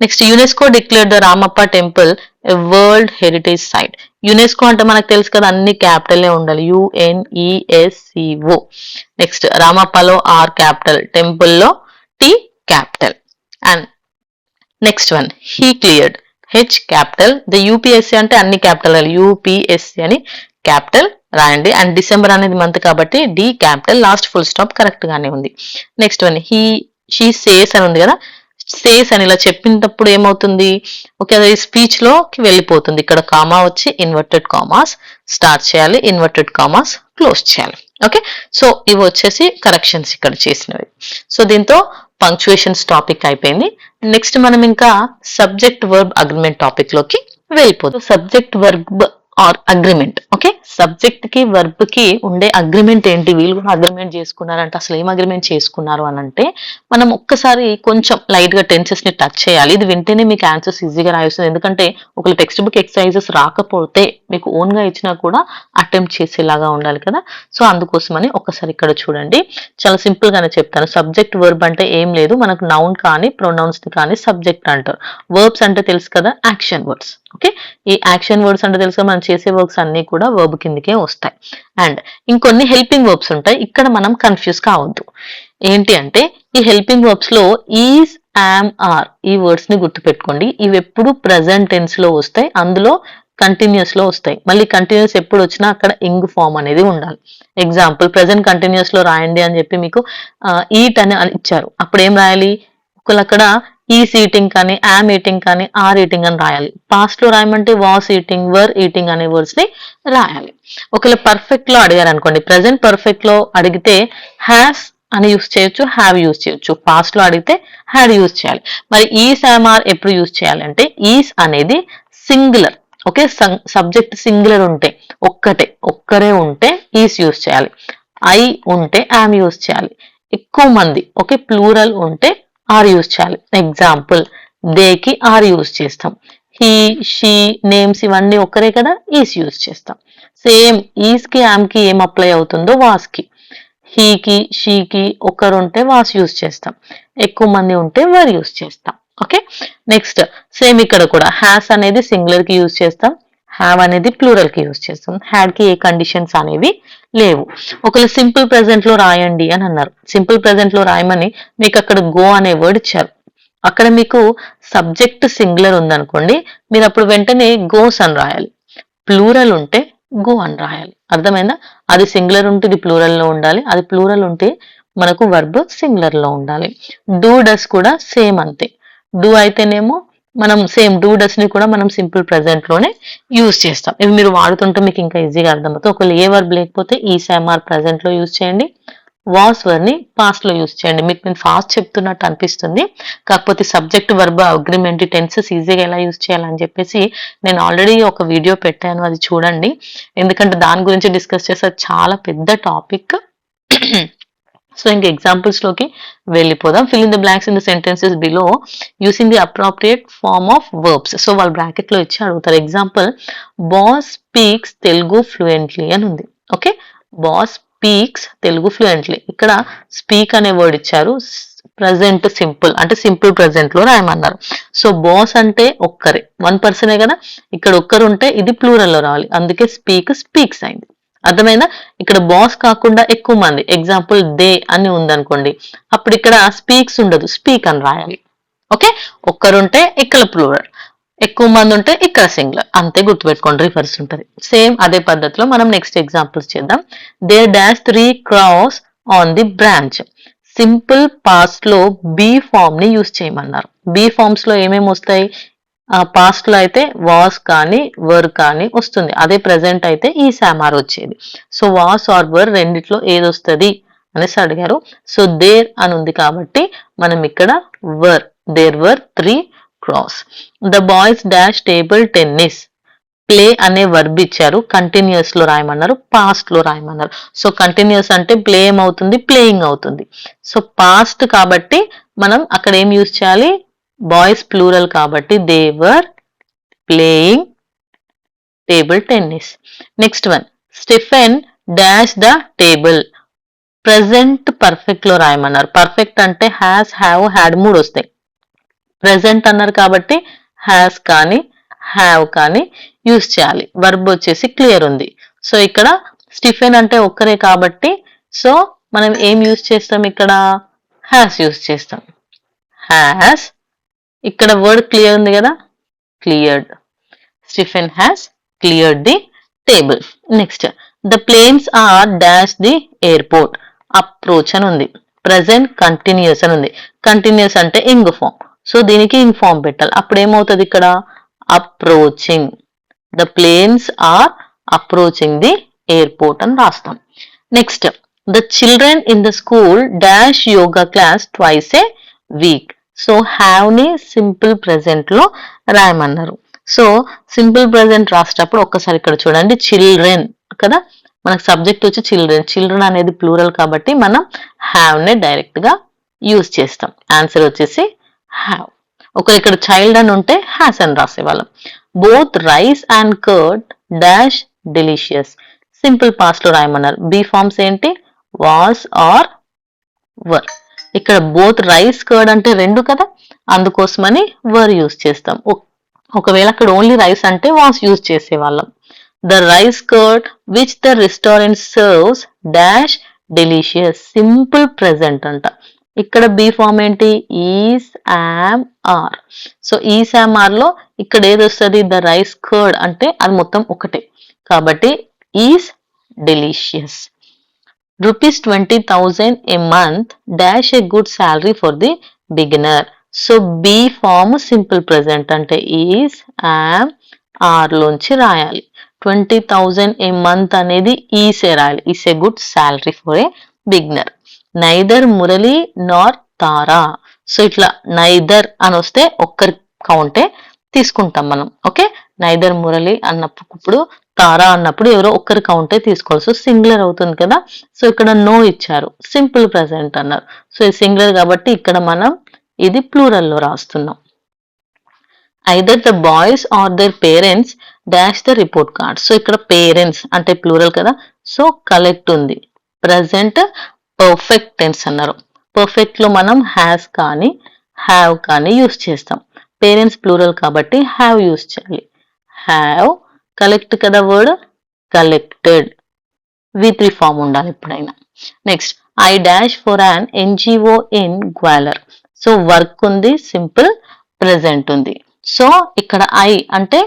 Next UNESCO declare the Ramappa temple a world heritage site. UNESCO అంటే మనకు తెలుసు కదా, అన్ని క్యాపిటల్ ఉండాలి, UNESCO. నెక్స్ట్ రామప్పలో R క్యాపిటల్, టెంపుల్ లో T capital. And next one he cleared, H capital. The UPSC అంటే అన్ని క్యాపిటల్, UPSC అని క్యాపిటల్ రాయండి. అండ్ డిసెంబర్ అనేది మంత్ కాబట్టి D capital, last full stop correct గానే ఉంది. నెక్స్ట్ వన్ షీ సేస్ అని ఉంది కదా, సేస్ అని ఇలా చెప్పినప్పుడు ఏమవుతుంది, ఓకే అది స్పీచ్ లోకి వెళ్ళిపోతుంది. ఇక్కడ కామా వచ్చి ఇన్వర్టెడ్ కామాస్ స్టార్ట్ చేయాలి, ఇన్వర్టెడ్ కామాస్ క్లోజ్ చేయాలి. ఓకే, సో ఇవి వచ్చేసి కరెక్షన్స్ ఇక్కడ చేసినవి. సో దీంతో పంక్చుయేషన్స్ టాపిక్ అయిపోయింది. నెక్స్ట్ మనం ఇంకా సబ్జెక్ట్ వర్బ్ అగ్రిమెంట్ టాపిక్ లోకి వెళ్ళిపోతాం. Subject verb are agreement. Okay, subject కి వర్బ్ కి ఉండే అగ్రిమెంట్ ఏంటి, వీళ్ళు కూడా అగ్రిమెంట్ చేసుకున్నారంటే అసలు ఏం అగ్రిమెంట్ చేసుకున్నారు అని అంటే మనం ఒక్కసారి కొంచెం లైట్ గా టెన్సెస్ ని టచ్ చేయాలి. ఇది వింటేనే మీకు ఆన్సర్స్ ఈజీగా రాయొస్తుంది. ఎందుకంటే ఒకళ్ళు టెక్స్ట్ బుక్ ఎక్సర్సైజెస్ రాకపోతే మీకు ఓన్ గా ఇచ్చినా కూడా అటెంప్ట్ చేసేలాగా ఉండాలి కదా. సో అందుకోసమని ఒక్కసారి ఇక్కడ చూడండి, చాలా సింపుల్ గానే చెప్తాను. సబ్జెక్ట్ వర్బ్ అంటే ఏం లేదు, మనకు నౌన్ కానీ ప్రొనౌన్స్ కానీ సబ్జెక్ట్ అంటారు. వర్బ్స్ అంటే తెలుసు కదా, యాక్షన్ వర్డ్స్. ఓకే, ఈ యాక్షన్ వర్డ్స్ అంటే తెలుసు, మనం చేసే వర్క్స్ అన్ని కూడా వర్బ్ కిందకే వస్తాయి. అండ్ ఇంకొన్ని హెల్పింగ్ వర్బ్స్ ఉంటాయి, ఇక్కడ మనం కన్ఫ్యూజ్ కావద్దు. ఏంటి అంటే ఈ హెల్పింగ్ వర్బ్స్ లో ఈజ్, యామ్, ఆర్ ఈ వర్డ్స్ ని గుర్తుపెట్టుకోండి. ఇవి ఎప్పుడు ప్రెసెంట్ టెన్స్ లో వస్తాయి, అందులో కంటిన్యూస్ లో వస్తాయి. మళ్ళీ కంటిన్యూస్ ఎప్పుడు వచ్చినా అక్కడ ఇంగ్ ఫామ్ అనేది ఉండాలి. ఎగ్జాంపుల్ ప్రెసెంట్ కంటిన్యూస్ లో రాయండి అని చెప్పి మీకు ఈట్ అని ఇచ్చారు, అప్పుడు ఏం రాయాలి, ఒకళ్ళు అక్కడ ఈస్ ఈటింగ్ కానీ యామ్ ఈటింగ్ కానీ ఆర్ ఈటింగ్ అని రాయాలి. పాస్ట్ లో రాయమంటే వాస్ ఈటింగ్, వర్ ఈటింగ్ అనే వర్డ్స్ ని రాయాలి. ఒకవేళ పర్ఫెక్ట్ లో అడిగారు అనుకోండి, ప్రెసెంట్ పర్ఫెక్ట్ లో అడిగితే హ్యాస్ అని యూస్ చేయొచ్చు, హ్యావ్ యూస్ చేయొచ్చు. పాస్ట్ లో అడిగితే హ్యాడ్ యూస్ చేయాలి. మరి ఈస్, యామ్, ఆర్ ఎప్పుడు యూస్ చేయాలి అంటే ఈస్ అనేది సింగులర్. ఓకే, సబ్జెక్ట్ సింగులర్ ఉంటే ఒక్కరే ఉంటే ఈస్ యూస్ చేయాలి. ఐ ఉంటే యామ్ యూస్ చేయాలి. ఎక్కువ మంది ఓకే ప్లూరల్ ఉంటే ఆర్ యూస్ చేయాలి. ఎగ్జాంపుల్ దేకి ఆర్ యూస్ చేస్తాం, హీ, షీ, నేమ్స్ ఇవన్నీ ఒక్కరే కదా, ఈస్ యూస్ చేస్తాం. సేమ్ ఈస్ కి యామ్ కి ఏం అప్లై అవుతుందో వాస్ కి, హీకి షీకి ఒకరుంటే వాస్ యూస్ చేస్తాం, ఎక్కువ మంది ఉంటే వర్ యూస్ చేస్తాం. ఓకే, నెక్స్ట్ సేమ్ ఇక్కడ కూడా హ్యాస్ అనేది సింగులర్ కి యూస్ చేస్తాం, హ్యావ్ అనేది ప్లూరల్ కి యూస్ చేస్తాం. హ్యాడ్ కి ఏ కండిషన్స్ అనేవి లేవు. ఒకవేళ సింపుల్ ప్రెజెంట్ లో రాయండి అని అన్నారు, సింపుల్ ప్రెజెంట్ లో రాయమని మీకు అక్కడ గో అనే వర్డ్ ఇచ్చారు. అక్కడ మీకు సబ్జెక్ట్ సింగులర్ ఉందనుకోండి, మీరు అప్పుడు వెంటనే గోస్ అని రాయాలి. ప్లూరల్ ఉంటే గో అని రాయాలి. అర్థమైందా? అది సింగులర్ ఉంటే ఇది ప్లూరల్ లో ఉండాలి, అది ప్లూరల్ ఉంటే మనకు వర్బ్ సింగులర్ లో ఉండాలి. డూ డస్ కూడా సేమ్ అంతే. డూ అయితేనేమో మనం సేమ్ డూ డస్ ని కూడా మనం సింపుల్ ప్రెజెంట్ లోనే యూజ్ చేస్తాం. ఇవి మీరు వాడుతుంటే మీకు ఇంకా ఈజీగా అర్థమవుతుంది. ఒకవేళ ఏ వర్బ్ లేకపోతే ఈ సామార్ ప్రెజెంట్ లో యూజ్ చేయండి, వాస్ వర్బ్ ని పాస్ట్ లో యూజ్ చేయండి. మీకు నేను ఫాస్ట్ చెప్తున్నట్టు అనిపిస్తుంది, కాకపోతే సబ్జెక్ట్ వర్బ్ అగ్రిమెంట్ టెన్సెస్ ఈజీగా ఎలా యూజ్ చేయాలని చెప్పేసి నేను ఆల్రెడీ ఒక వీడియో పెట్టాను, అది చూడండి. ఎందుకంటే దాని గురించి డిస్కస్ చేస్తే చాలా పెద్ద టాపిక్. సో ఇంక ఎగ్జాంపుల్స్ లోకి వెళ్ళిపోదాం. Fill in the blanks in the sentences below using the appropriate form of verbs. So వాళ్ళు బ్రాకెట్ లో ఇచ్చి అడుగుతారు. Example boss speaks Telugu fluently అని ఉంది. Okay, boss speaks Telugu fluently. ఇక్కడ స్పీక్ అనే వర్డ్ ఇచ్చారు, ప్రజెంట్ సింపుల్ అంటే సింపుల్ ప్రజెంట్ లో రాయమన్నారు. సో బాస్ అంటే ఒక్కరే, వన్ పర్సనే కదా, ఇక్కడ ఒక్కరు ఉంటే ఇది ప్లూరల్ లో రావాలి, అందుకే స్పీక్ స్పీక్స్ అయింది. అర్థమైందా? ఇక్కడ బాస్ కాకుండా ఎక్కువ మంది, ఎగ్జాంపుల్ దే అని ఉందనుకోండి, అప్పుడు ఇక్కడ స్పీక్స్ ఉండదు, స్పీక్ అని రాయాలి. ఓకే, ఒక్కరుంటే ఇక్కడ ప్లూరల్, ఎక్కువ మంది ఉంటే ఇక్కడ సింగులర్, అంతే గుర్తుపెట్టుకోండి, రివర్స్ ఉంటుంది. సేమ్ అదే పద్ధతిలో మనం నెక్స్ట్ ఎగ్జాంపుల్స్ చేద్దాం. There dash 3 crows on the branch. Simple past లో బీ ఫామ్ ని యూజ్ చేయమన్నారు. బీ ఫార్మ్స్ లో ఏమేమి వస్తాయి, పాస్ట్ లో అయితే వాస్ కానీ వర్ కానీ వస్తుంది, అదే ప్రెసెంట్ అయితే ఈ సామార్ వచ్చేది. సో వాస్ ఆర్ వర్ రెండిట్లో ఏది వస్తుంది అనేసి అడిగారు. సో దేర్ అని ఉంది కాబట్టి మనం ఇక్కడ were, there were 3 crows. The boys dash table tennis. Play అనే వర్బ్ ఇచ్చారు, కంటిన్యూస్ లో రాయమన్నారు, పాస్ట్ లో రాయమన్నారు. సో కంటిన్యూస్ అంటే ప్లే ఏమవుతుంది, ప్లేయింగ్ అవుతుంది. సో పాస్ట్ కాబట్టి మనం అక్కడ ఏం యూజ్ చేయాలి, బాయ్స్ ప్లూరల్ కాబట్టి they were playing table tennis. Next one, Stephen dash the table. Present perfect లో రాయమన్నారు. పర్ఫెక్ట్ అంటే హ్యాస్, హ్యావ్, హ్యాడ్ 3 వస్తాయి. ప్రెజెంట్ అన్నారు కాబట్టి హ్యాస్ కానీ హ్యావ్ కానీ యూస్ చేయాలి. వర్బ్ వచ్చేసి క్లియర్ ఉంది. సో ఇక్కడ స్టిఫెన్ అంటే ఒక్కరే కాబట్టి సో మనం ఏం యూస్ చేస్తాం, ఇక్కడ హ్యాస్ యూస్ చేస్తాం. హ్యాస్, ఇక్కడ వర్డ్ క్లియర్ ఉంది కదా, cleared. Stephen has cleared the table. Next, the planes are dash the airport. Approach అని ఉంది. ప్రజెంట్ కంటిన్యూస్ అని ఉంది. కంటిన్యూస్ అంటే ఇంగ్ ఫామ్. సో దీనికి ఇంగ్ ఫామ్ పెట్టాలి. అప్పుడు ఏమవుతుంది ఇక్కడ approaching. The planes are approaching the airport అని రాస్తాం. Next, the children in the school dash yoga class twice a week. So have ని సింపుల్ ప్రెజెంట్ లో రాయమన్నారు. సో సింపుల్ ప్రెజెంట్ రాసేటప్పుడు ఒక్కసారి ఇక్కడ చూడండి, చిల్డ్రన్ కదా, మనకు సబ్జెక్ట్ వచ్చి చిల్డ్రన్. చిల్డ్రన్ అనేది ప్లూరల్ కాబట్టి మనం హ్యావ్ నే డైరెక్ట్ గా యూజ్ చేస్తాం. ఆన్సర్ వచ్చేసి హ్యావ్. ఒక ఇక్కడ చైల్డ్ అని ఉంటే హ్యాస్ అని రాసేవాళ్ళం. Both rice and curd dash delicious. Simple past లో రాయమన్నారు. బీ ఫార్మ్స్ ఏంటి, వాస్ ఆర్ వర్. ఇక్కడ బోత్ రైస్ కర్డ్ అంటే 2 కదా, అందుకోసమని వర్ యూజ్ చేస్తాం. ఒకవేళ అక్కడ ఓన్లీ రైస్ అంటే వాస్ యూజ్ చేసేవాళ్ళం. The rice curd which the restaurant serves dash delicious. Simple present అంట. ఇక్కడ బీ ఫామ్ ఏంటి, is, am, are. So is, am, are లో ఇక్కడ ఏది వస్తుంది, ద రైస్ కర్డ్ అంటే అది మొత్తం ఒకటే కాబట్టి is delicious. Rupees 20,000 a month dash a good salary for the beginner. So be form simple present అంటే ఈస్, యామ్, ఆర్ లోంచి రాయాలి. 20,000 a month అనేది ఈసే రాయాలి. Is a good salary for a beginner. Neither Murali nor Tara. So ఇట్లా neither అని వస్తే ఒక్కరి కౌంటే తీసుకుంటాం మనం. ఓకే, నైదర్ మురళి అన్నప్పుడు, తారా అన్నప్పుడు ఎవరో ఒక్కరి కౌంటే తీసుకోవాలి. సో సింగులర్ అవుతుంది కదా. సో ఇక్కడ నో ఇచ్చారు, సింపుల్ ప్రెజెంట్ అన్నారు. సో ఇది సింగులర్ కాబట్టి ఇక్కడ మనం ఇది ప్లూరల్ లో రాస్తున్నాం. Either the boys are their parents dash the report card. So ఇక్కడ పేరెంట్స్ అంటే ప్లూరల్ కదా, సో కలెక్ట్ ఉంది. ప్రజెంట్ పర్ఫెక్ట్ టెన్స్ అన్నారు. పర్ఫెక్ట్ లో మనం హ్యాస్ కానీ హ్యావ్ కానీ యూస్ చేస్తాం. పేరెంట్స్ ప్లూరల్ కాబట్టి హ్యావ్ యూస్ చేయాలి. హ్యావ్, కలెక్ట్ కదా వర్డ్, కలెక్టెడ్. V3 ఫామ్ ఉండాలి ఎప్పుడైనా. Next, I dash for an NGO in గ్వాలర్. So work ఉంది, సింపుల్ ప్రెజెంట్ ఉంది. సో ఇక్కడ ఐ అంటే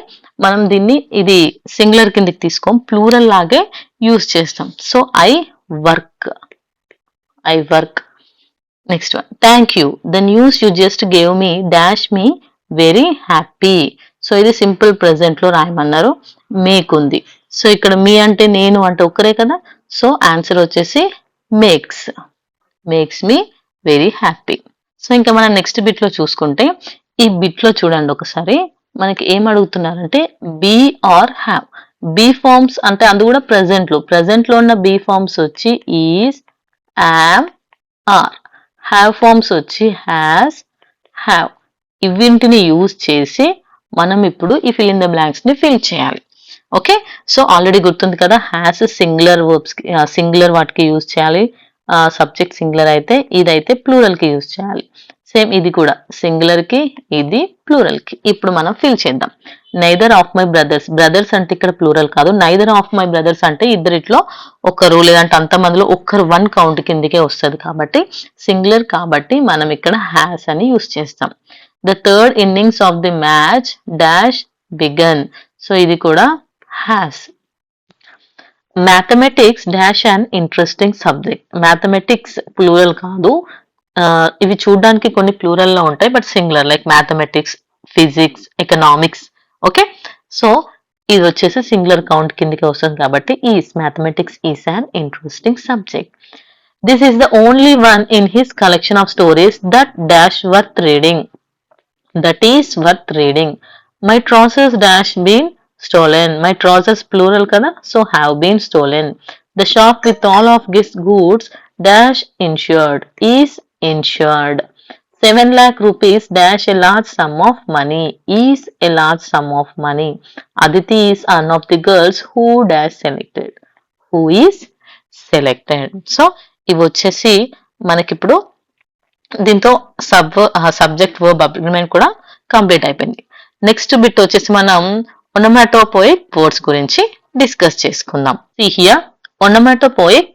మనం దీన్ని ఇది సింగులర్ కిందకి తీసుకోం, ప్లూరల్ లాగే యూజ్ చేస్తాం. So I work, I work. Next one, thank you, the news you just gave me dash me very happy. So ఇది సింపుల్ ప్రెజెంట్ లో రాయమన్నారు. మేక్ ఉంది. సో ఇక్కడ మీ అంటే నేను అంటే ఒక్కరే కదా, సో ఆన్సర్ వచ్చేసి makes, makes me very happy. So ఇంకా మనం నెక్స్ట్ బిట్ లో చూసుకుంటే, ఈ బిట్ లో చూడండి ఒకసారి మనకి ఏం అడుగుతున్నారంటే be or have. Be forms అంటే అది కూడా ప్రెజెంట్ లో ఉన్న బీ ఫార్మ్స్ వచ్చి is, am, are. Have forms వచ్చి హ్యాస్, హ్యావ్. ఇవింటిని యూజ్ చేసి మనం ఇప్పుడు ఈ ఫిల్ ఇన్ ద బ్లాంక్స్ ని ఫిల్ చేయాలి. ఓకే, సో ఆల్రెడీ గుర్తుంది కదా, హ్యాస్ సింగులర్ వర్బ్స్ సింగులర్ వాటికి యూజ్ చేయాలి. సబ్జెక్ట్ సింగులర్ అయితే ఇదైతే ప్లూరల్ కి యూజ్ చేయాలి. సేమ్ ఇది కూడా సింగులర్ కి, ఇది ప్లూరల్ కి. ఇప్పుడు మనం ఫిల్ చేద్దాం. Neither of my brothers. Brothers అంటే ఇక్కడ ప్లూరల్ కాదు. నైదర్ ఆఫ్ మై బ్రదర్స్ అంటే ఇద్దరిట్లో ఒకరు, లేదంటే అంతమందిలో ఒక్కరు 1 కౌంట్ కిందకే వస్తుంది కాబట్టి సింగులర్ కాబట్టి మనం ఇక్కడ హ్యాస్ అని యూజ్ చేస్తాం. The third innings of the match dash began. So ఇది కూడా has. Mathematics dash and interesting subject. Mathematics plural కాదు, ఇవి చూడడానికి కొన్ని ప్లూరల్ లో ఉంటాయి but singular, like mathematics, physics, economics. Okay, so ఇది వచ్చేసి సింగులర్ కౌంట్ కిందకి వస్తుంది కాబట్టి is, mathematics is an interesting subject. This is the only one in his collection of stories that dash worth reading. That is worth reading. My ట్రౌసర్స్ dash been stolen. My trousers plural kada, so have been stolen. The shop with all of his goods dash insured, is insured. 7 lakh rupees dash a large sum of money, is a large sum of money. Aditi is one of the girls who dash selected. Who is selected. So ఇవి వచ్చేసి మనకిప్పుడు దీంతో subject verb agreement కూడా complete అయిపోయింది. Next bit వచ్చేసి మనం onomatopoeic words గురించి discuss చేసుకుందాం. See here, onomatopoeic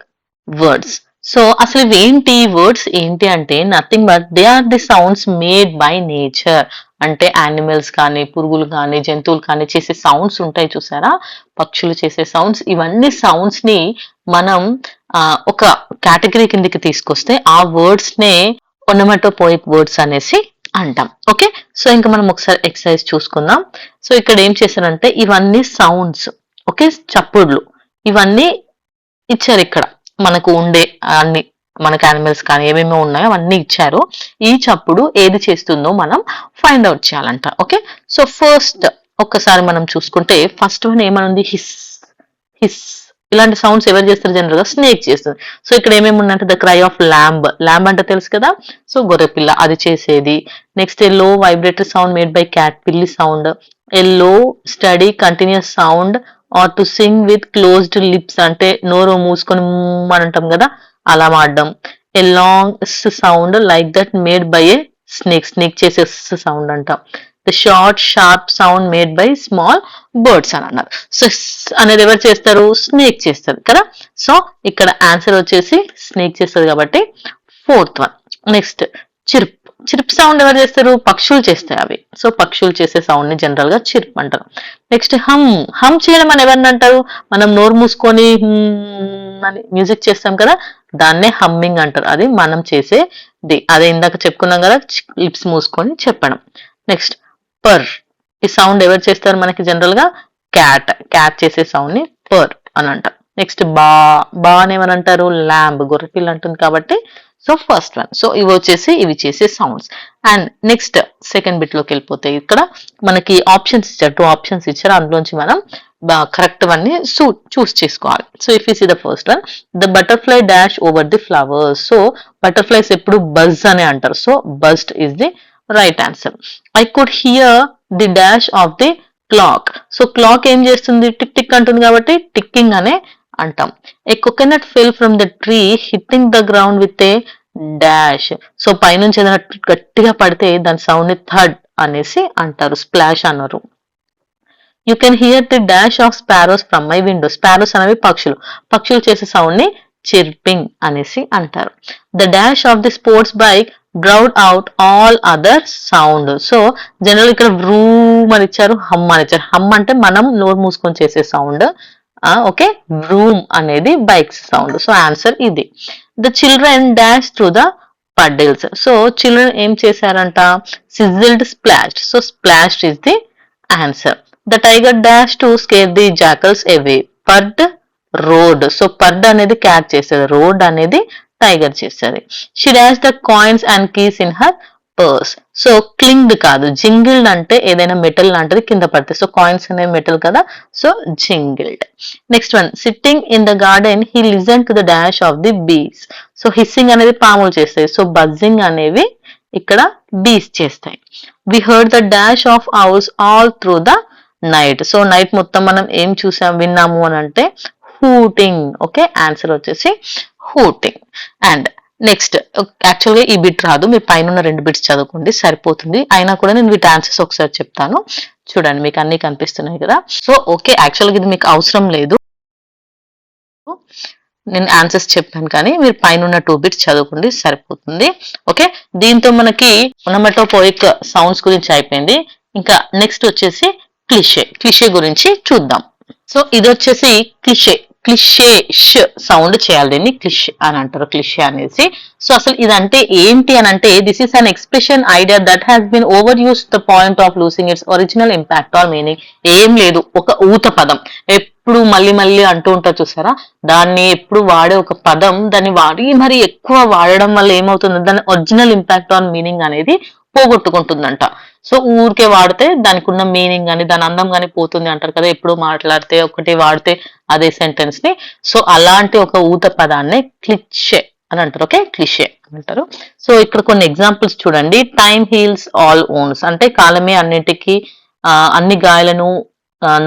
words. So అసలు ఇవేంటి వర్డ్స్ ఏంటి అంటే nothing but they are the sounds made by nature. అంటే యానిమల్స్ కానీ పురుగులు కానీ జంతువులు కానీ చేసే సౌండ్స్ ఉంటాయి చూసారా, పక్షులు చేసే సౌండ్స్, ఇవన్నీ సౌండ్స్ ని మనం ఒక కేటగిరీ కిందకి తీసుకొస్తే ఆ వర్డ్స్ నే ఒనమాటోపోయిక్ వర్డ్స్ అనేసి అంటాం. ఓకే, సో ఇంకా మనం ఒకసారి ఎక్సర్సైజ్ చూసుకుందాం. సో ఇక్కడ ఏం చేశారంటే ఇవన్నీ సౌండ్స్, ఓకే, చప్పుడులు, ఇవన్నీ ఇచ్చారు ఇక్కడ మనకు ఉండే అన్ని, మనకి యానిమల్స్ కానీ ఏమేమో ఉన్నాయో అవన్నీ ఇచ్చారు. ఈ చప్పుడు ఏది చేస్తుందో మనం ఫైండ్ అవుట్ చేయాలంట. ఓకే, సో ఫస్ట్ ఒక్కసారి మనం చూసుకుంటే ఫస్ట్ వన్ ఏమనుంది, హిస్ హిస్. ఇలాంటి సౌండ్స్ ఎవరు చేస్తారు, జనరల్ గా స్నేక్ చేస్తుంది. సో ఇక్కడ ఏమేమి ఉన్నాయంటే the cry of lamb, lamb అంటే తెలుసు కదా, సో గొర్రెపిల్ల అది చేసేది. నెక్స్ట్ ఏ లో vibratory sound made by cat, పిల్లి సౌండ్. ఏ లో steady continuous sound or to sing with closed lips, అంటే నోరు మూసుకొని అని అంటాం కదా అలా మాడడం. A long sound like that made by a snake, snake చేసే సౌండ్ అంట. The short sharp sound made by small birds అని అన్నారు. సో అనేది ఎవరు చేస్తారు, స్నేక్ చేస్తారు కదా. సో ఇక్కడ ఆన్సర్ వచ్చేసి స్నేక్ చేస్తారు కాబట్టి fourth one. Next chirp, chirp sound ఎవరు చేస్తారు, పక్షులు చేస్తాయి అవి. సో పక్షులు చేసే సౌండ్ ని జనరల్ గా చిర్ప్ అంటారు. నెక్స్ట్ హమ్, హమ్ చేయడం అని ఎవరిని అంటారు, మనం నోరు మూసుకొని అని మ్యూజిక్ చేస్తాం కదా దాన్నే హమ్మింగ్ అంటారు, అది మనం చేసేది. అదే ఇందాక చెప్పుకున్నాం కదా లిప్స్ మూసుకొని చెప్పడం. నెక్స్ట్ పర్, ఈ సౌండ్ ఎవరు చేస్తారు మనకి జనరల్ గా క్యాట్, క్యాట్ చేసే సౌండ్ ని పర్ అని అంటారు. నెక్స్ట్ బా, బా అని ఏమని అంటారు, ల్యాంబ్, గొర్రెపిల్ల అంటుంది కాబట్టి సో ఫస్ట్ వన్. సో ఇవి వచ్చేసి ఇవి చేసే sounds. And next second bit లోకి వెళ్ళిపోతే ఇక్కడ మనకి ఆప్షన్స్ ఇచ్చారు, 2 ఆప్షన్స్ ఇచ్చారు, అందులోంచి మనం కరెక్ట్ వన్ ని చూస్ చేసుకోవాలి. So if you see the first one, the butterfly dash over the flowers. So butterflies ఎప్పుడు బజ్ అని అంటారు, so buzzed is the right answer. I could hear the dash of the clock. So clock ఏం చేస్తుంది, tick tick అంటుంది కాబట్టి ticking అనే అంటాం. A coconut fell from the tree hitting the ground with a dash. So పైనుంచి ఏదైనా గట్టిగా పడితే దాని సౌండ్ ని థర్డ్ అనేసి అంటారు, స్ప్లాష్ అన్నారు. You can hear the dash of sparrows from my window. Sparrows అనేవి పక్షులు, పక్షులు చేసే సౌండ్ ని చిర్పింగ్ అనేసి అంటారు. The dash of the sports bike drowned out all other sound. So general ఇక్కడ వ్రూమ్ అని ఇచ్చారు, హమ్ అని ఇచ్చారు. హమ్ అంటే మనం నోరు మూసుకొని చేసే సౌండ్, ఓకే, వ్రూమ్ అనేది బైక్స్ సౌండ్. సో ఆన్సర్ ఇది. The children dash through the puddles. So children ఏం చేశారంట, sizzled splashed. So splashed is the answer. The tiger dash to scare the jackals away. Purred roared. So purred అనేది cat చేసేది, roared అనేది tiger చేసేది. She dash the coins and keys in her purse. So clinked కాదు, jingled అంటే ఏదైనా metal లాంటిది కింద పడితే. సో కాయిన్స్ అనేవి మెటల్ కదా, so జింగిల్డ్. Next one, sitting in the garden he listen to the dash of the bees. So hissing అనేది పాములు చేస్తాయి, సో బజ్జింగ్ అనేవి ఇక్కడ బీస్ చేస్తాయి. We heard the dash of owls all through the night. So night మొత్తం మనం ఏం చూసాం, విన్నాము అని అంటే హూటింగ్. ఓకే, ఆన్సర్ వచ్చేసి హూటింగ్. అండ్ నెక్స్ట్ యాక్చువల్గా ఈ బిట్ రాదు, మీరు పైన 2 బిట్స్ చదువుకోండి సరిపోతుంది. అయినా కూడా నేను వీటి ఆన్సర్స్ ఒకసారి చెప్తాను చూడండి, మీకు అన్ని కనిపిస్తున్నాయి కదా. సో ఓకే, యాక్చువల్గా ఇది మీకు అవసరం లేదు, నేను ఆన్సర్స్ చెప్పాను కానీ మీరు పైన 2 బిట్స్ చదువుకోండి సరిపోతుంది. ఓకే, దీంతో మనకి ఒనమాటోపోయిక్ సౌండ్స్ గురించి అయిపోయింది. ఇంకా నెక్స్ట్ వచ్చేసి క్లిషే, క్లిషే గురించి చూద్దాం. సో ఇది వచ్చేసి క్లిషే, క్లిషే ష్ సౌండ్ చేయాలి, దీన్ని క్లిష్ అని అంటారు, క్లిషే అనేసి. సో అసలు ఇదంటే ఏంటి అని అంటే, this is an expression idea that has been overuse the point of losing its original impact or meaning. ఏం లేదు, ఒక ఊత పదం, ఎప్పుడు మళ్ళీ మళ్ళీ అంటూ ఉంటారు చూసారా, దాన్ని ఎప్పుడు వాడే ఒక పదం, దాన్ని వాడి మరి ఎక్కువ వాడడం వల్ల ఏమవుతుంది, దాని ఒరిజినల్ ఇంపాక్ట్ ఆన్ మీనింగ్ అనేది పోగొట్టుకుంటుందంట. సో ఊరికే వాడితే దానికి ఉన్న మీనింగ్ కానీ దాని అందం కానీ పోతుంది అంటారు కదా, ఎప్పుడు మాట్లాడితే ఒకటి వాడితే అదే సెంటెన్స్ ని. సో అలాంటి ఒక ఊత పదాన్ని క్లిషే అని అంటారు. ఓకే, క్లిషే అంటారు. సో ఇక్కడ కొన్ని ఎగ్జాంపుల్స్ చూడండి. టైమ్ హీల్స్ ఆల్ ఓన్స్, అంటే కాలమే అన్నిటికీ అన్ని గాయాలను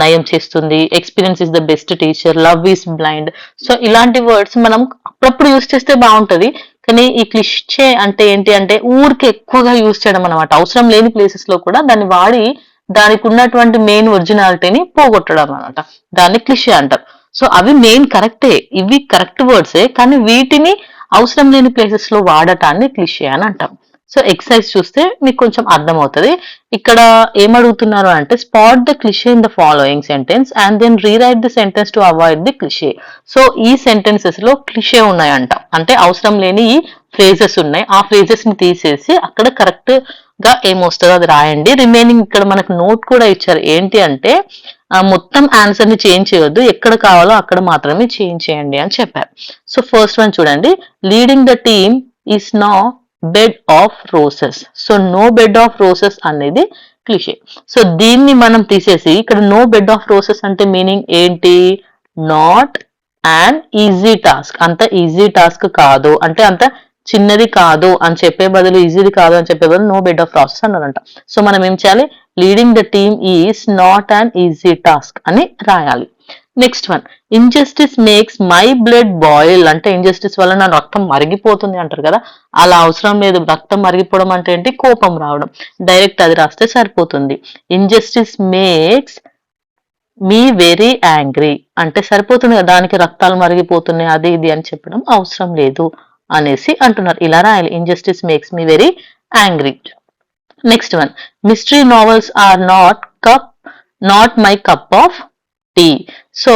నయం చేస్తుంది, experience is the best teacher, love is blind. So ఇలాంటి వర్డ్స్ మనం అప్పుడప్పుడు యూస్ చేస్తే బాగుంటది. కానీ ఈ క్లిషే అంటే ఏంటి అంటే ఊరికి ఎక్కువగా యూస్ చేయడం అనమాట. అవసరం లేని ప్లేసెస్ లో కూడా దాన్ని వాడి దానికి ఉన్నటువంటి మెయిన్ ఒరిజినాలిటీని పోగొట్టడం అనమాట. దాన్ని క్లిషే అంటారు. సో అవి మెయిన్ కరెక్టే, ఇవి కరెక్ట్ వర్డ్సే, కానీ వీటిని అవసరం లేని ప్లేసెస్ లో వాడటాన్ని క్లిషే అని అంటాం. సో ఎక్సర్సైజ్ చూస్తే మీకు కొంచెం అర్థమవుతుంది. ఇక్కడ ఏమడుగుతున్నారు అంటే spot the cliche in the following sentence and then rewrite the sentence to avoid the cliche. So ఈ సెంటెన్సెస్ లో క్లిషే ఉన్నాయంట, అంటే అవసరం లేని ఈ ఫ్రేజెస్ ఉన్నాయి. ఆ ఫ్రేజెస్ ని తీసేసి అక్కడ కరెక్ట్ గా ఏమొస్తుందో అది రాయండి. రిమైనింగ్ ఇక్కడ మనకు నోట్ కూడా ఇచ్చారు. ఏంటి అంటే మొత్తం ఆన్సర్ ని చేంజ్ చేయొద్దు, ఎక్కడ కావాలో అక్కడ మాత్రమే చేంజ్ చేయండి అని చెప్పారు. సో ఫస్ట్ వన్ చూడండి, leading the team is no bed of roses. So no bed of roses అనేది క్లిషే. సో దీన్ని మనం తీసేసి ఇక్కడ నో బెడ్ ఆఫ్ రోసెస్ అంటే మీనింగ్ ఏంటి? నాట్ అండ్ ఈజీ టాస్క్, అంత ఈజీ టాస్క్ కాదు, అంటే అంత చిన్నది కాదు అని చెప్పే బదులు, ఈజీది కాదు అని చెప్పే బదులు నో బెడ్ ఆఫ్ ప్రాసెస్ అన్నారంట. సో మనం ఏం చేయాలి? Leading the team is not an easy task అని రాయాలి. Next one, injustice makes my blood boil. అంటే ఇంజస్టిస్ వల్ల నా రక్తం మరిగిపోతుంది అంటారు కదా, అలా అవసరం లేదు. రక్తం మరిగిపోవడం అంటే ఏంటి? కోపం రావడం. డైరెక్ట్ అది రాస్తే సరిపోతుంది. Injustice makes me very angry అంటే సరిపోతుంది కదా, దానికి రక్తాలు మరిగిపోతున్నాయి అది ఇది అని చెప్పడం అవసరం లేదు అనేసి అంటున్నారు. ఇలా రాయాలి, injustice makes me very angry. Next one, mystery novels are not my cup of tea. So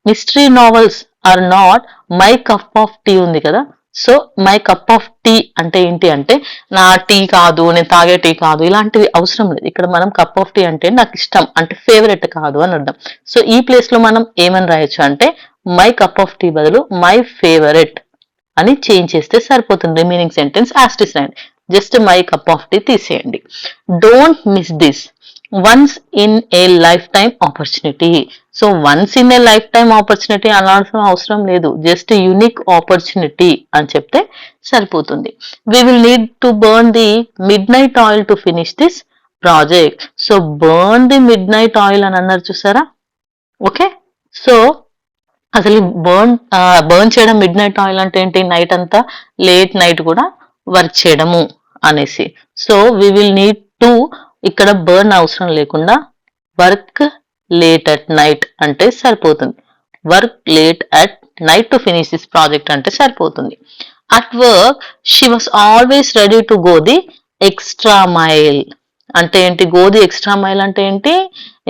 mystery novels are not my cup of tea ఉంది కదా. So my cup of tea అంటే ఏంటి అంటే నా టీ కాదు, నేను తాగే టీ కాదు, ఇలాంటివి అవసరం లేదు. ఇక్కడ మనం కప్ ఆఫ్ టీ అంటే నాకు ఇష్టం, అంటే ఫేవరెట్ కాదు అని అర్థం. సో ఈ ప్లేస్ లో మనం ఏమని రాయొచ్చు అంటే మై కప్ ఆఫ్ టీ బదులు మై ఫేవరెట్ అని చేంజ్ చేస్తే సరిపోతుంది. రిమైనింగ్ సెంటెన్స్ యాస్టిస్ రాయండి, just my cup of tea తీసేయండి. Don't miss this, once in a lifetime opportunity. So once in a lifetime opportunity అనాల్సిన అవసరం లేదు, just unique opportunity అని చెప్తే సరిపోతుంది. We will need to burn the midnight oil to finish this project. So burn the midnight oil అని అన్నారు చూసారా. Okay, so అసలు బర్న్ చేయడం మిడ్ నైట్ ఆయిల్ అంటే ఏంటి? నైట్ అంతా లేట్ నైట్ కూడా వర్క్ చేయడము అనేసి. So we will need to, ఇక్కడ బర్న్ అవసరం లేకుండా వర్క్ లేట్ అట్ నైట్ అంటే సరిపోతుంది. Work late at night to finish this project అంటే సరిపోతుంది. At work she was always ready to go the extra mile అంటే ఏంటి? గో ది ఎక్స్ట్రా మైల్ అంటే ఏంటి?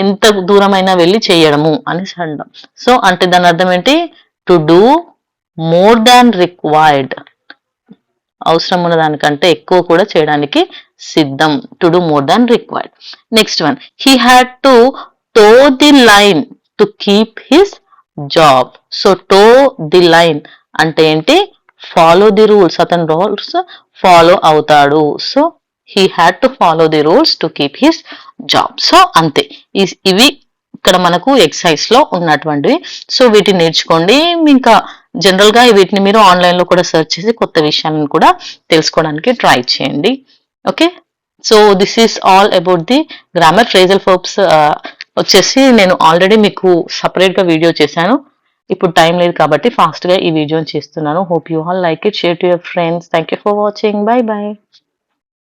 ఎంత దూరమైనా వెళ్ళి చేయడము అనేసి అంటాం. సో అంటే దాని అర్థం ఏంటి? To do more than required, అవసరం ఉన్న దానికంటే ఎక్కువ కూడా చేయడానికి సిద్ధం. To do more than required. Next one, he had to toe the line to keep his job. So toe the line అంటే ఏంటి? ఫాలో ది రూల్స్, అతను రూల్స్ ఫాలో అవుతాడు. So he had to follow the rules to keep his job. So అంతే, ఇవి ఇక్కడ మనకు exercise లో ఉన్నటువంటివి. సో వీటిని నేర్చుకోండి. ఇంకా జనరల్ గా వీటిని మీరు ఆన్లైన్ లో కూడా సెర్చ్ చేసి కొత్త విషయాలను కూడా తెలుసుకోవడానికి ట్రై చేయండి. Okay, so this is all about the grammar. Phrasal verbs వచ్చేసి నేను ఆల్రెడీ మీకు సపరేట్ గా వీడియో చేశాను. ఇప్పుడు టైం లేదు కాబట్టి ఫాస్ట్ గా ఈ వీడియోని చేస్తున్నాను. Hope you all like it, share to your friends. Thank you for watching. By by.